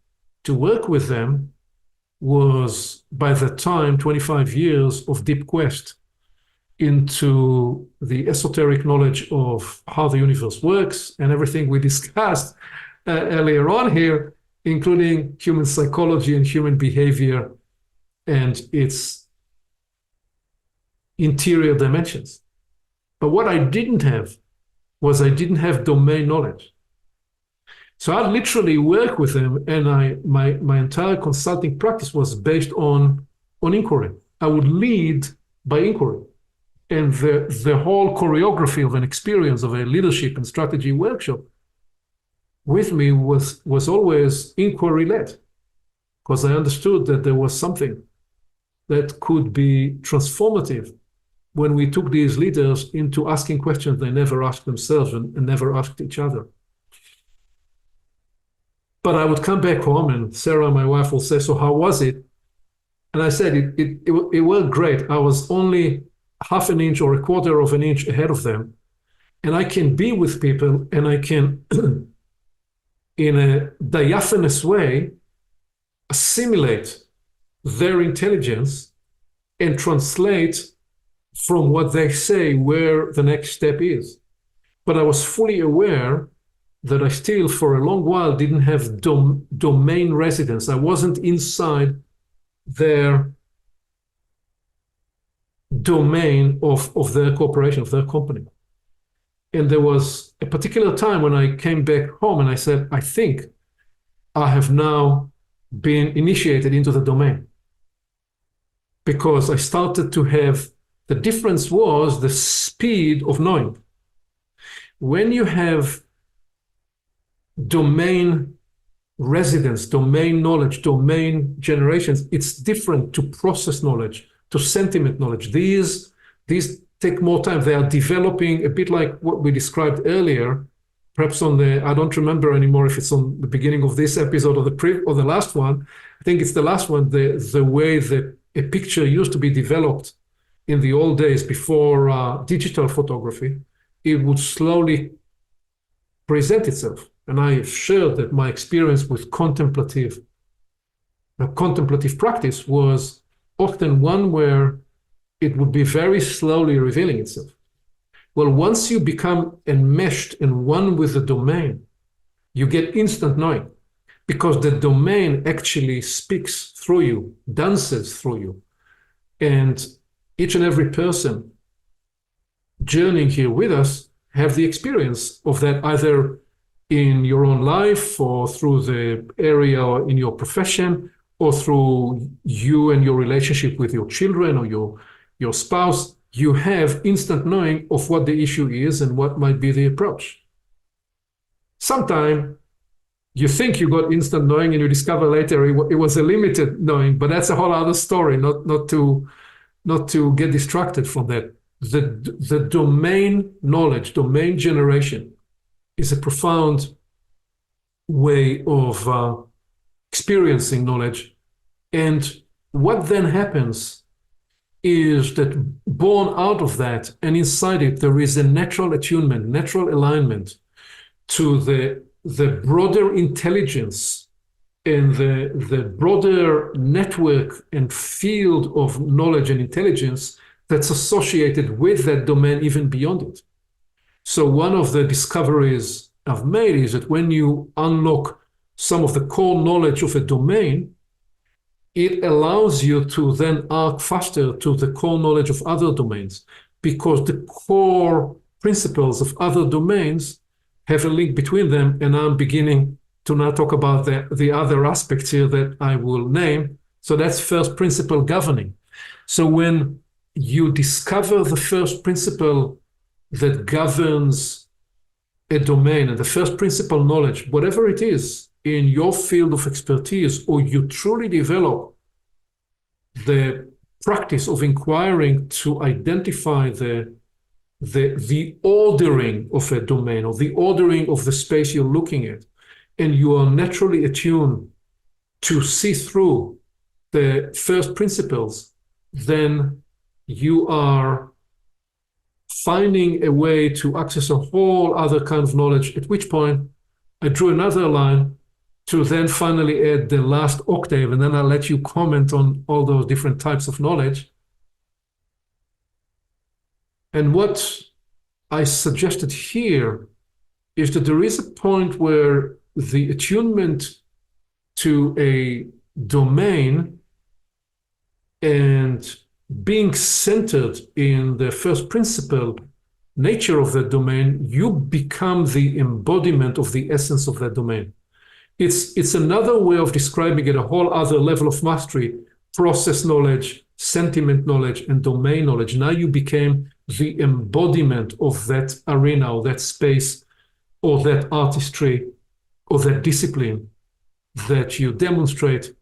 S1: to work with them was, by the time, 25 years of deep quest into the esoteric knowledge of how the universe works and everything we discussed earlier on here, including human psychology and human behavior and its interior dimensions. But what I didn't have was I didn't have domain knowledge. So I literally work with them, and my entire consulting practice was based on inquiry. I would lead by inquiry. And the whole choreography of an experience of a leadership and strategy workshop with me was always inquiry-led, because I understood that there was something that could be transformative when we took these leaders into asking questions they never asked themselves and never asked each other. But I would come back home, and Sarah, my wife, will say, "So how was it?" And I said, it went great. I was only half an inch or a quarter of an inch ahead of them. And I can be with people, and I can, in a diaphanous way, assimilate their intelligence and translate from what they say where the next step is. But I was fully aware that I still, for a long while, didn't have domain residence. I wasn't inside their domain of their corporation, of their company. And there was a particular time when I came back home and I said, I think I have now been initiated into the domain. Because I started to have, the difference was the speed of knowing. When you have domain residence, domain knowledge, domain generations, it's different to process knowledge, to sentiment knowledge. These take more time. They are developing a bit like what we described earlier, perhaps on the, I don't remember anymore if it's on the beginning of this episode or the last one. I think it's the last one, the way that a picture used to be developed in the old days before digital photography. It would slowly present itself. And I have shared that my experience with contemplative practice was often one where it would be very slowly revealing itself. Well, once you become enmeshed and one with the domain, you get instant knowing, because the domain actually speaks through you, dances through you. And each and every person journeying here with us have the experience of that, either in your own life or through the area or in your profession, or through you and your relationship with your children or your spouse. You have instant knowing of what the issue is and what might be the approach. Sometimes you think you got instant knowing and you discover later it was a limited knowing, but that's a whole other story, not to get distracted from that. The domain knowledge, domain generation is a profound way of experiencing knowledge. And what then happens is that born out of that and inside it, there is a natural attunement, natural alignment to the broader intelligence and the broader network and field of knowledge and intelligence that's associated with that domain, even beyond it. So one of the discoveries I've made is that when you unlock some of the core knowledge of a domain, it allows you to then arc faster to the core knowledge of other domains, because the core principles of other domains have a link between them. And I'm beginning to now talk about the other aspects here that I will name. So that's first principle governing. So when you discover the first principle that governs a domain, and the first principle knowledge, whatever it is in your field of expertise, or you truly develop the practice of inquiring to identify the ordering of a domain or the ordering of the space you're looking at, and you are naturally attuned to see through the first principles, then you are finding a way to access a whole other kind of knowledge, at which point I drew another line to then finally add the last octave, and then I'll let you comment on all those different types of knowledge. And what I suggested here is that there is a point where the attunement to a domain and being centered in the first principle nature of that domain, you become the embodiment of the essence of that domain. It's another way of describing it, a whole other level of mastery, process knowledge, sentiment knowledge, and domain knowledge. Now you became the embodiment of that arena or that space or that artistry or that discipline that you demonstrate.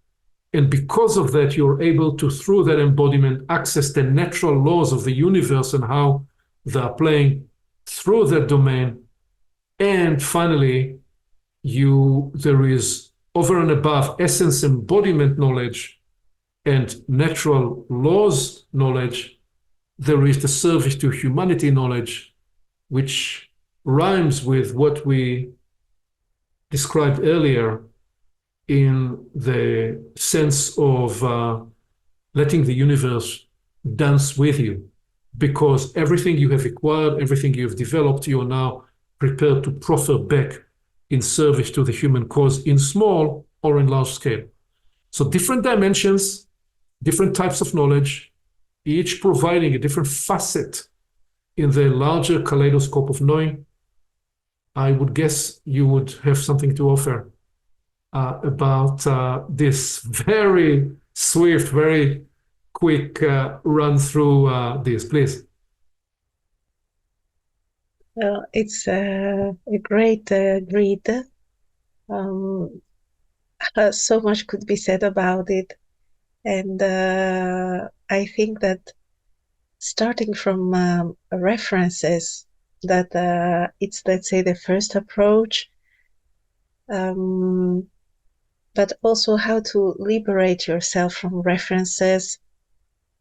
S1: And because of that, you're able to, through that embodiment, access the natural laws of the universe and how they're playing through that domain. And finally, there is over and above essence embodiment knowledge and natural laws knowledge, there is the service to humanity knowledge, which rhymes with what we described earlier in the sense of letting the universe dance with you, because everything you have acquired, everything you have developed, you are now prepared to proffer back in service to the human cause in small or in large scale. So different dimensions, different types of knowledge, each providing a different facet in the larger kaleidoscope of knowing. I would guess you would have something to offer about this very swift, very quick run through this, please.
S3: Well, it's a great read. So much could be said about it. And I think that starting from references, that it's, let's say, the first approach, but also how to liberate yourself from references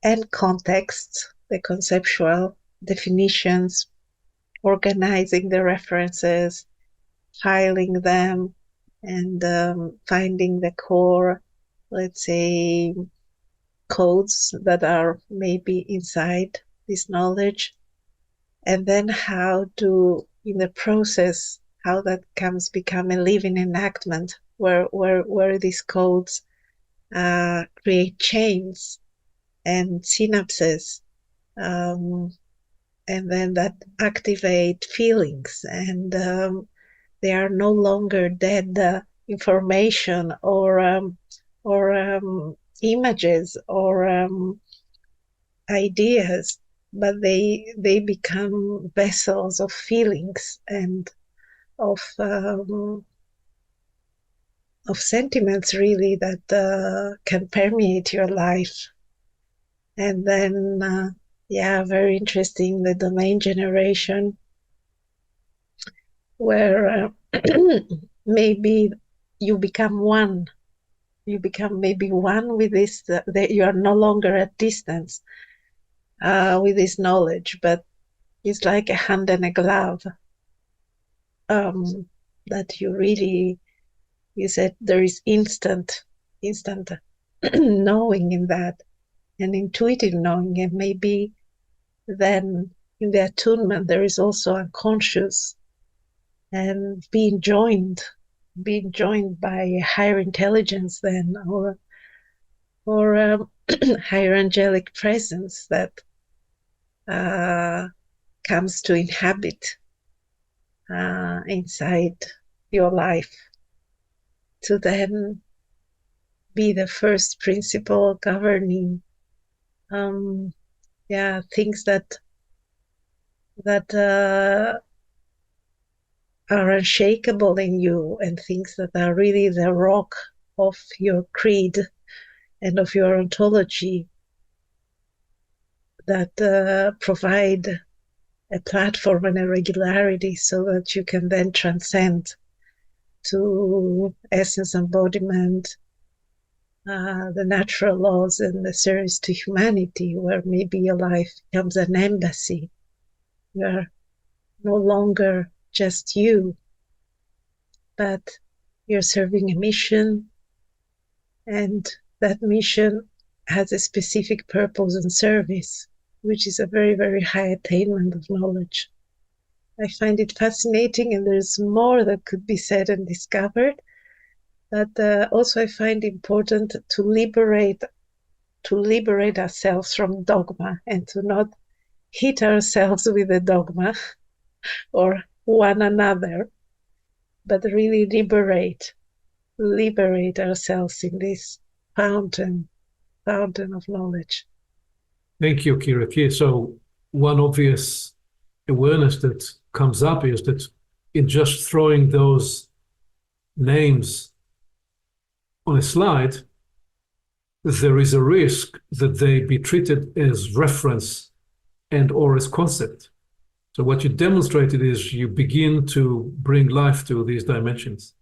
S3: and contexts, the conceptual definitions, organizing the references, filing them, and finding the core, let's say, codes that are maybe inside this knowledge, and then how to, in the process, how that become a living enactment where these codes create chains and synapses, and then that activate feelings, and they are no longer dead information or images or ideas, but they become vessels of feelings and of sentiments, really, that can permeate your life. And then very interesting, the domain generation, where maybe you become one. You become maybe one with this, that you are no longer at distance with this knowledge, but it's like a hand and a glove, that you said there is instant knowing in that, and intuitive knowing, and maybe then in the attunement there is also unconscious, and being joined by a higher intelligence then, or higher angelic presence that comes to inhabit inside your life, to then be the first principle governing things that are unshakable in you, and things that are really the rock of your creed and of your ontology, that provide a platform and a regularity so that you can then transcend to essence embodiment, the natural laws, and the service to humanity, where maybe your life becomes an embassy You're no longer just you, but you're serving a mission, and that mission has a specific purpose and service, which is a very, very high attainment of knowledge. I find it fascinating, and there's more that could be said and discovered. But also I find important to liberate ourselves from dogma and to not hit ourselves with a dogma or one another, but really liberate ourselves in this fountain of knowledge.
S1: Thank you, Kyriaki. So one obvious awareness that comes up is that in just throwing those names on a slide, there is a risk that they be treated as reference and or as concept. So what you demonstrated is you begin to bring life to these dimensions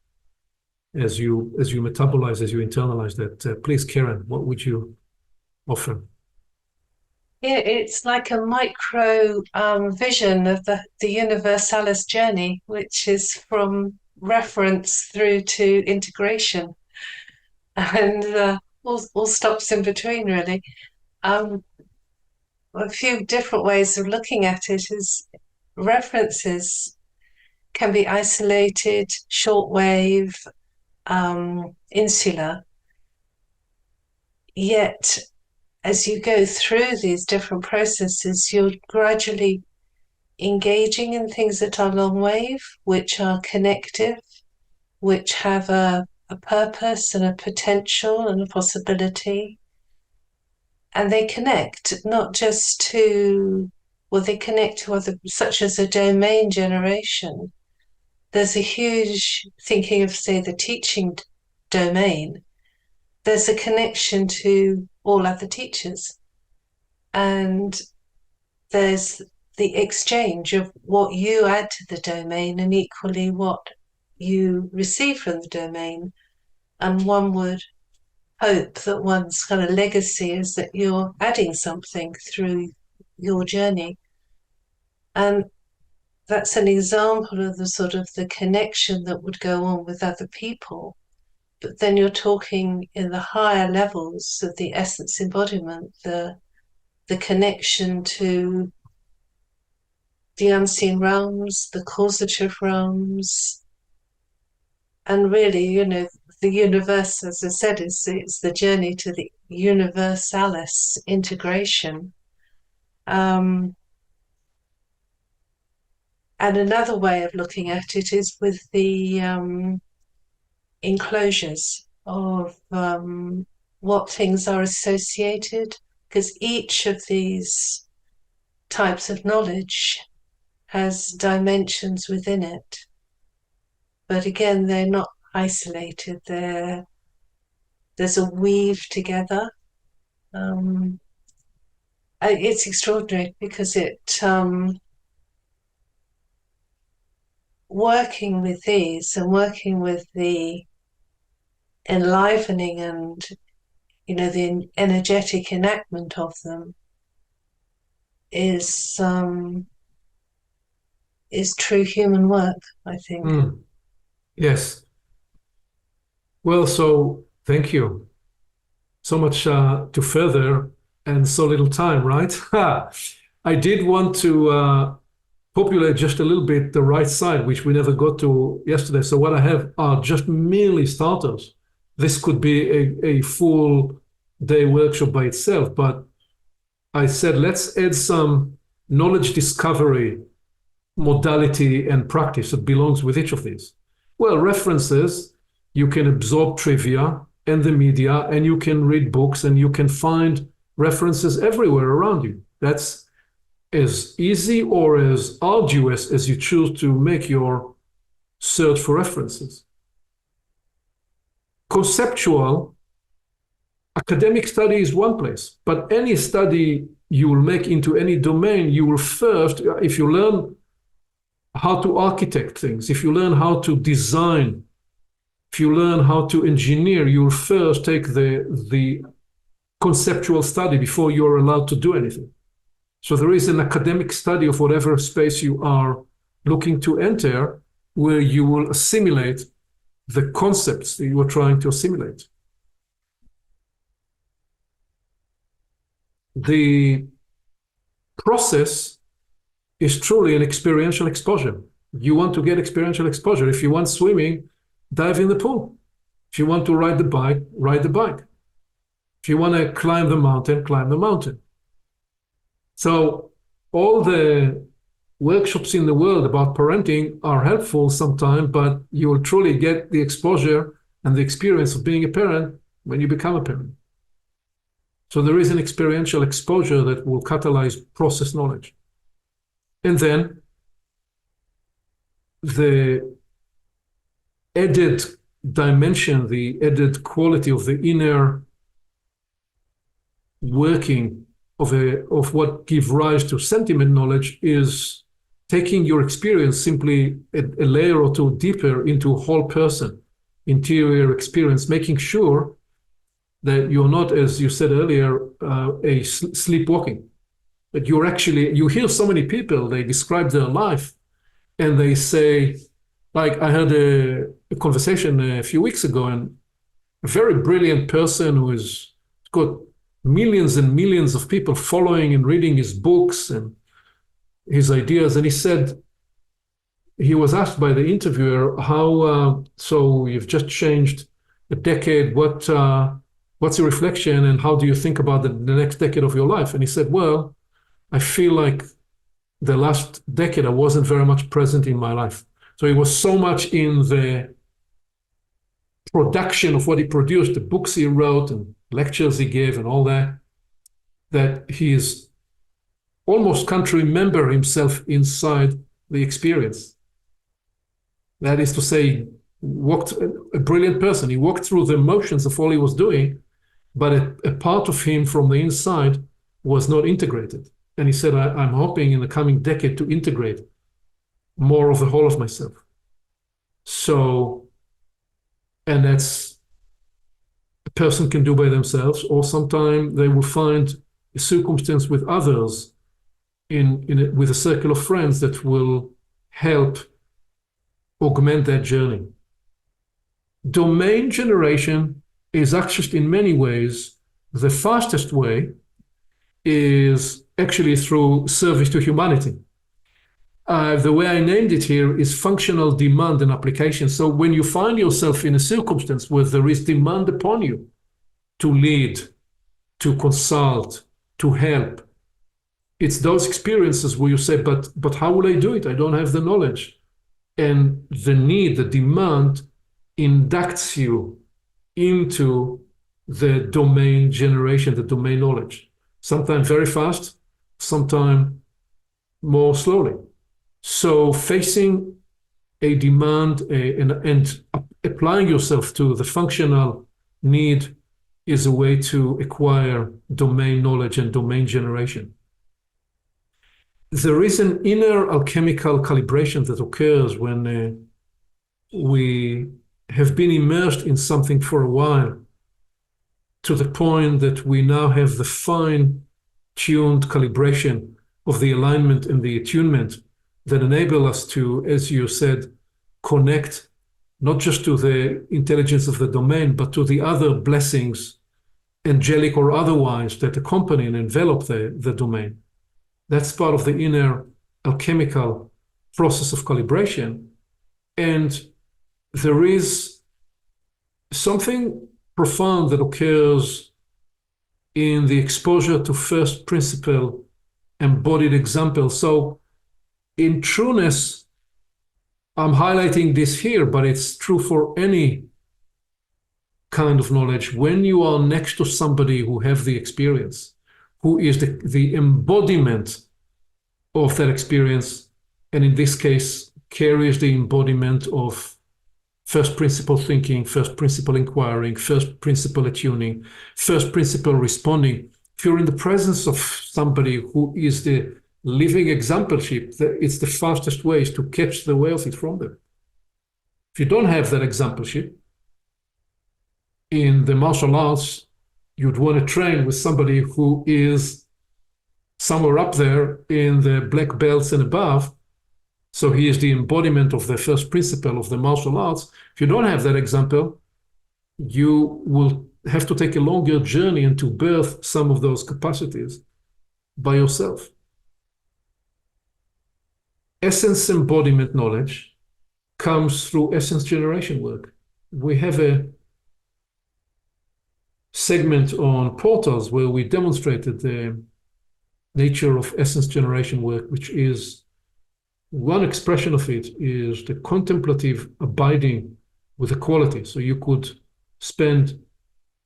S1: as you metabolize, as you internalize that. Please, Karen, what would you offer?
S2: Yeah, it's like a micro vision of the Universalis journey, which is from reference through to integration, and all stops in between, really. A few different ways of looking at it is references can be isolated, shortwave, insular, yet as you go through these different processes, you're gradually engaging in things that are long wave, which are connective, which have a purpose and a potential and a possibility. And they connect not just to, well, they connect to other, such as a domain generation. There's a huge thinking of, say, the teaching domain. There's a connection to all other teachers. And there's the exchange of what you add to the domain and equally what you receive from the domain. And one would hope that one's kind of legacy is that you're adding something through your journey. And that's an example of the sort of the connection that would go on with other people. But then you're talking in the higher levels of the essence embodiment, the connection to the unseen realms, the causative realms, and really, you know, the universe, as I said, it's the journey to the universalis integration. And another way of looking at it is with the enclosures of what things are associated, because each of these types of knowledge has dimensions within it. But again, they're not isolated. There's a weave together. It's extraordinary because working with these and working with the enlivening and, you know, the energetic enactment of them is true human work, I think.
S1: Yes. Well, so thank you. So much to further and so little time, right? I did want to populate just a little bit the right side, which we never got to yesterday. So what I have are just merely starters. This could be a full day workshop by itself, but I said, let's add some knowledge discovery, modality, and practice that belongs with each of these. Well, references, you can absorb trivia and the media, and you can read books, and you can find references everywhere around you. That's as easy or as arduous as you choose to make your search for references. Conceptual, academic study is one place, but any study you will make into any domain, you will first, if you learn how to architect things, if you learn how to design, if you learn how to engineer, you will first take the conceptual study before you're allowed to do anything. So there is an academic study of whatever space you are looking to enter, where you will assimilate the concepts that you are trying to assimilate. The process is truly an experiential exposure. You want to get experiential exposure. If you want swimming, dive in the pool. If you want to ride the bike, ride the bike. If you want to climb the mountain, climb the mountain. So all the workshops in the world about parenting are helpful sometimes, but you will truly get the exposure and the experience of being a parent when you become a parent. So there is an experiential exposure that will catalyze process knowledge. And then the added dimension, the added quality of the inner working of what gives rise to sentiment knowledge is taking your experience simply a layer or two deeper into a whole person, interior experience, making sure that you're not, as you said earlier, sleepwalking. That you're actually, you hear so many people, they describe their life and they say, like I had a conversation a few weeks ago, and a very brilliant person who has got millions and millions of people following and reading his books and his ideas. And he said, he was asked by the interviewer, how, so you've just changed a decade, what's your reflection and how do you think about the next decade of your life? And he said, well, I feel like the last decade I wasn't very much present in my life. So he was so much in the production of what he produced, the books he wrote and lectures he gave and all that, that he is almost can't remember himself inside the experience. That is to say, a brilliant person. He walked through the motions of all he was doing, but a part of him from the inside was not integrated. And he said, I'm hoping in the coming decade to integrate more of the whole of myself. So, and that's a person can do by themselves, or sometimes they will find a circumstance with others with a circle of friends that will help augment that journey. Domain generation is actually in many ways the fastest way is actually through service to humanity. The way I named it here is functional demand and application. So when you find yourself in a circumstance where there is demand upon you to lead, to consult, to help, it's those experiences where you say, but how will I do it? I don't have the knowledge. And the need, the demand inducts you into the domain generation, the domain knowledge. Sometimes very fast, sometimes more slowly. So facing a demand and applying yourself to the functional need is a way to acquire domain knowledge and domain generation. There is an inner alchemical calibration that occurs when we have been immersed in something for a while, to the point that we now have the fine-tuned calibration of the alignment and the attunement that enable us to, as you said, connect not just to the intelligence of the domain, but to the other blessings, angelic or otherwise, that accompany and envelop the domain. That's part of the inner alchemical process of calibration. And there is something profound that occurs in the exposure to first principle embodied example. So in trueness, I'm highlighting this here, but it's true for any kind of knowledge. When you are next to somebody who have the experience, who is the embodiment of that experience, and in this case, carries the embodiment of first principle thinking, first principle inquiring, first principle attuning, first principle responding. If you're in the presence of somebody who is the living exampleship, it's the fastest way is to catch the way of it from them. If you don't have that exampleship, in the martial arts, you'd want to train with somebody who is somewhere up there in the black belts and above. So he is the embodiment of the first principle of the martial arts. If you don't have that example, you will have to take a longer journey and to birth some of those capacities by yourself. Essence embodiment knowledge comes through essence generation work. We have a segment on portals where we demonstrated the nature of essence generation work, which is one expression of it is the contemplative abiding with a quality. So you could spend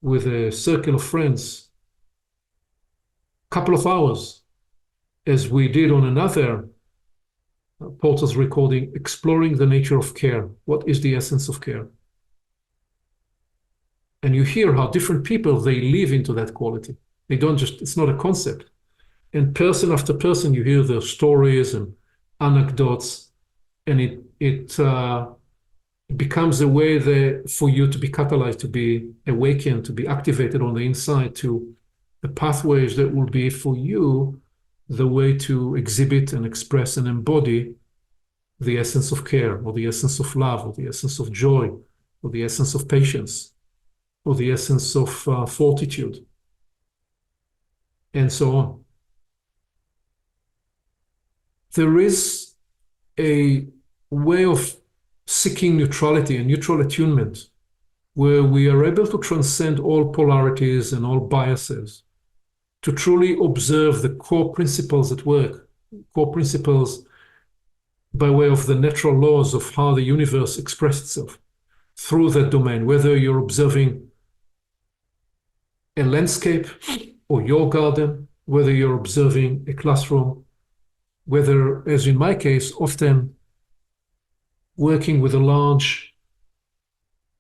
S1: with a circle of friends a couple of hours, as we did on another portals recording, exploring the nature of care. What is the essence of care? And you hear how different people, they live into that quality. They don't just, it's not a concept. And person after person, you hear their stories and anecdotes, and it becomes a way for you to be catalyzed, to be awakened, to be activated on the inside to the pathways that will be for you the way to exhibit and express and embody the essence of care, or the essence of love, or the essence of joy, or the essence of patience, or the essence of fortitude, and so on. There is a way of seeking neutrality and neutral attunement where we are able to transcend all polarities and all biases, to truly observe the core principles at work, core principles by way of the natural laws of how the universe expresses itself through that domain, whether you're observing a landscape or your garden, whether you're observing a classroom, whether, as in my case, often working with a large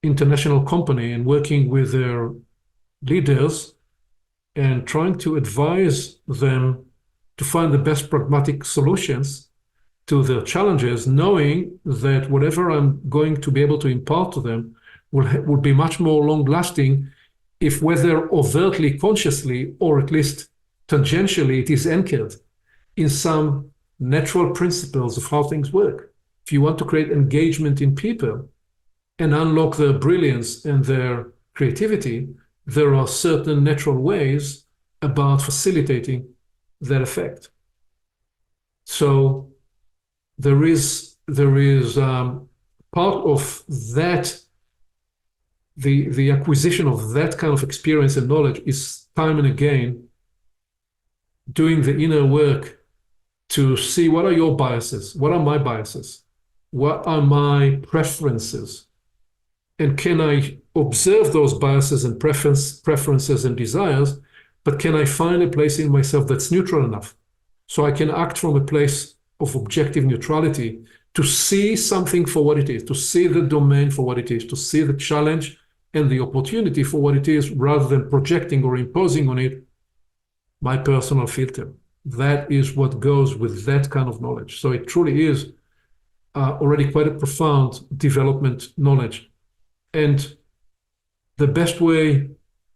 S1: international company and working with their leaders and trying to advise them to find the best pragmatic solutions to their challenges, knowing that whatever I'm going to be able to impart to them will be much more long-lasting if, whether overtly, consciously, or at least tangentially, it is anchored in some natural principles of how things work. If you want to create engagement in people and unlock their brilliance and their creativity, there are certain natural ways about facilitating that effect. So there is part of that, the acquisition of that kind of experience and knowledge is time and again doing the inner work to see what are your biases, what are my biases, what are my preferences, and can I observe those biases and preferences and desires, but can I find a place in myself that's neutral enough so I can act from a place of objective neutrality to see something for what it is, to see the domain for what it is, to see the challenge and the opportunity for what it is, rather than projecting or imposing on it my personal filter. That is what goes with that kind of knowledge. So it truly is already quite a profound development knowledge. And the best way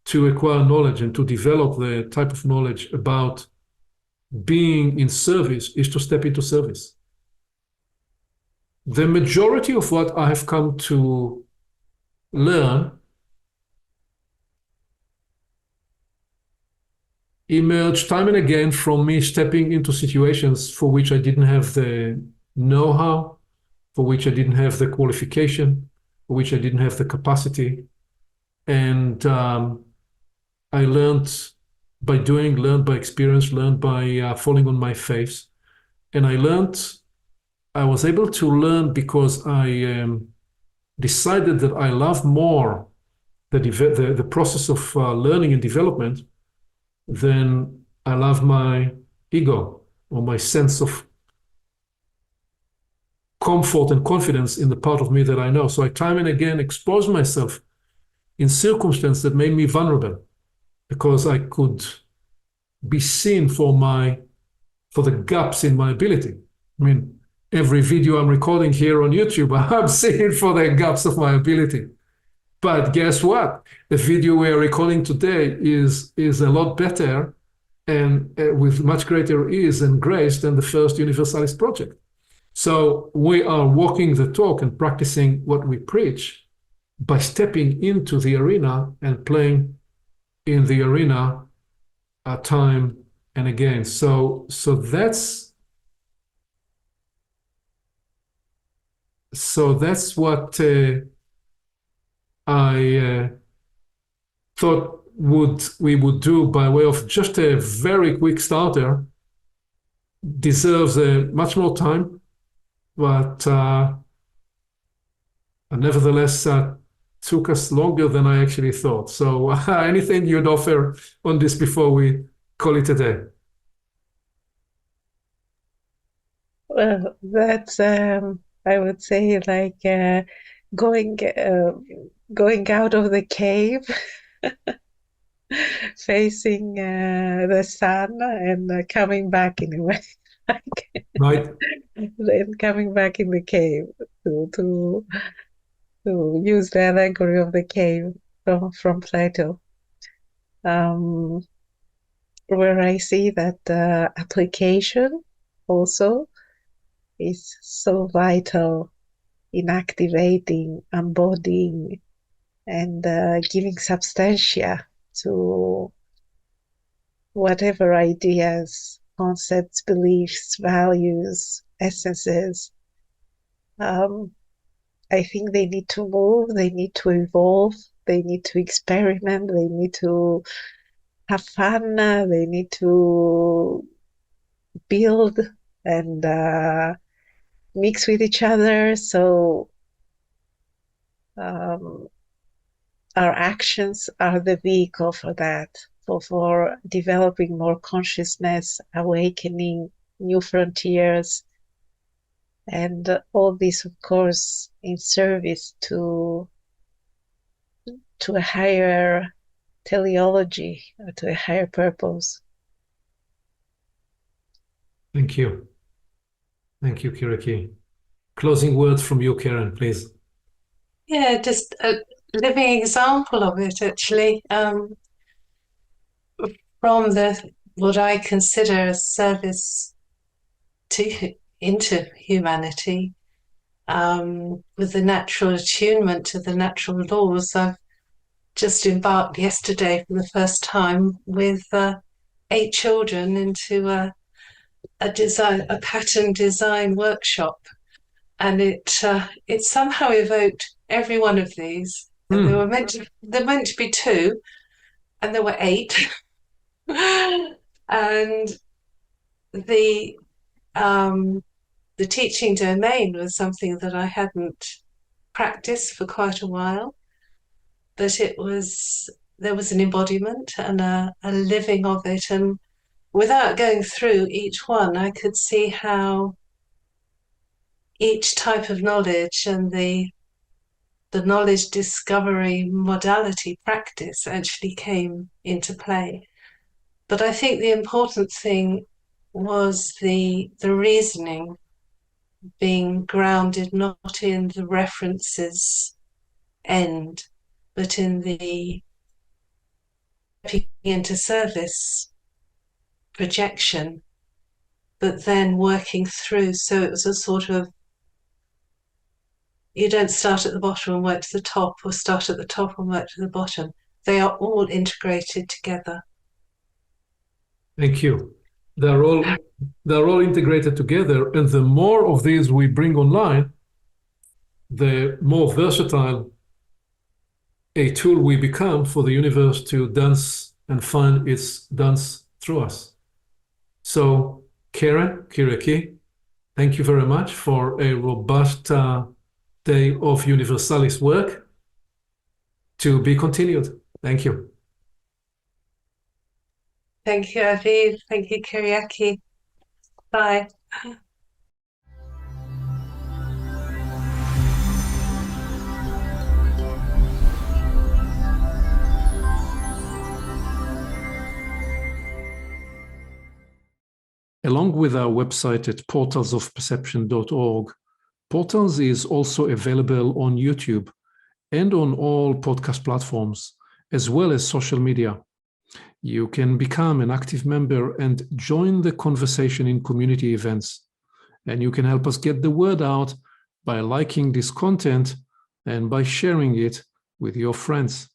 S1: to acquire knowledge and to develop the type of knowledge about being in service is to step into service. The majority of what I have come to learn emerged time and again from me stepping into situations for which I didn't have the know-how, for which I didn't have the qualification, for which I didn't have the capacity. And I learned by doing, learned by experience, learned by falling on my face. And I was able to learn because I decided that I love more the process of learning and development than I love my ego or my sense of comfort and confidence in the part of me that I know. So I time and again exposed myself in circumstances that made me vulnerable because I could be seen for the gaps in my ability. I mean, every video I'm recording here on YouTube, I'm seen for the gaps of my ability. But guess what? The video we are recording today is a lot better and with much greater ease and grace than the first Universalis project. So we are walking the talk and practicing what we preach by stepping into the arena and playing in the arena time and again. So that's what I thought we would do by way of just a very quick starter. Deserves much more time, but nevertheless took us longer than I actually thought. So anything you'd offer on this before we call it a day?
S3: Well, that's I would say like going out of the cave, facing the sun, and coming back in a way, like,
S1: right?
S3: And coming back in the cave to use the allegory of the cave from Plato, where I see that application also is so vital in activating, embodying, and giving substantia to whatever ideas, concepts, beliefs, values, essences. I think they need to move, they need to evolve, they need to experiment, they need to have fun, they need to build and mix with each other. So our actions are the vehicle for that, for developing more consciousness, awakening, new frontiers, and all this, of course, in service to a higher teleology, to a higher purpose.
S1: Thank you. Thank you, Kyriaki. Closing words from you, Karen, please.
S2: Yeah, just a living example of it, actually, from what I consider a service into humanity, with the natural attunement to the natural laws. I've just embarked yesterday for the first time with 8 children into a pattern design workshop, and it somehow evoked every one of these. And there were meant to be 2, and there were 8. And the teaching domain was something that I hadn't practiced for quite a while, but there was an embodiment and a living of it. And without going through each one, I could see how each type of knowledge and the knowledge discovery modality practice actually came into play. But I think the important thing was the reasoning being grounded not in the references end, but in the into service projection, but then working through. So it was a sort of, you don't start at the bottom and work to the top, or start at the top and work to the bottom. They are all integrated together.
S1: Thank you. They're all integrated together, and the more of these we bring online, the more versatile a tool we become for the universe to dance and find its dance through us. So, Karen, Kyriaki, thank you very much for a robust day of Universalis work to be continued. Thank you.
S2: Thank you, Aviv. Thank you, Kyriaki. Bye.
S1: Along with our website at portalsofperception.org, Portals is also available on YouTube and on all podcast platforms, as well as social media. You can become an active member and join the conversation in community events. And you can help us get the word out by liking this content and by sharing it with your friends.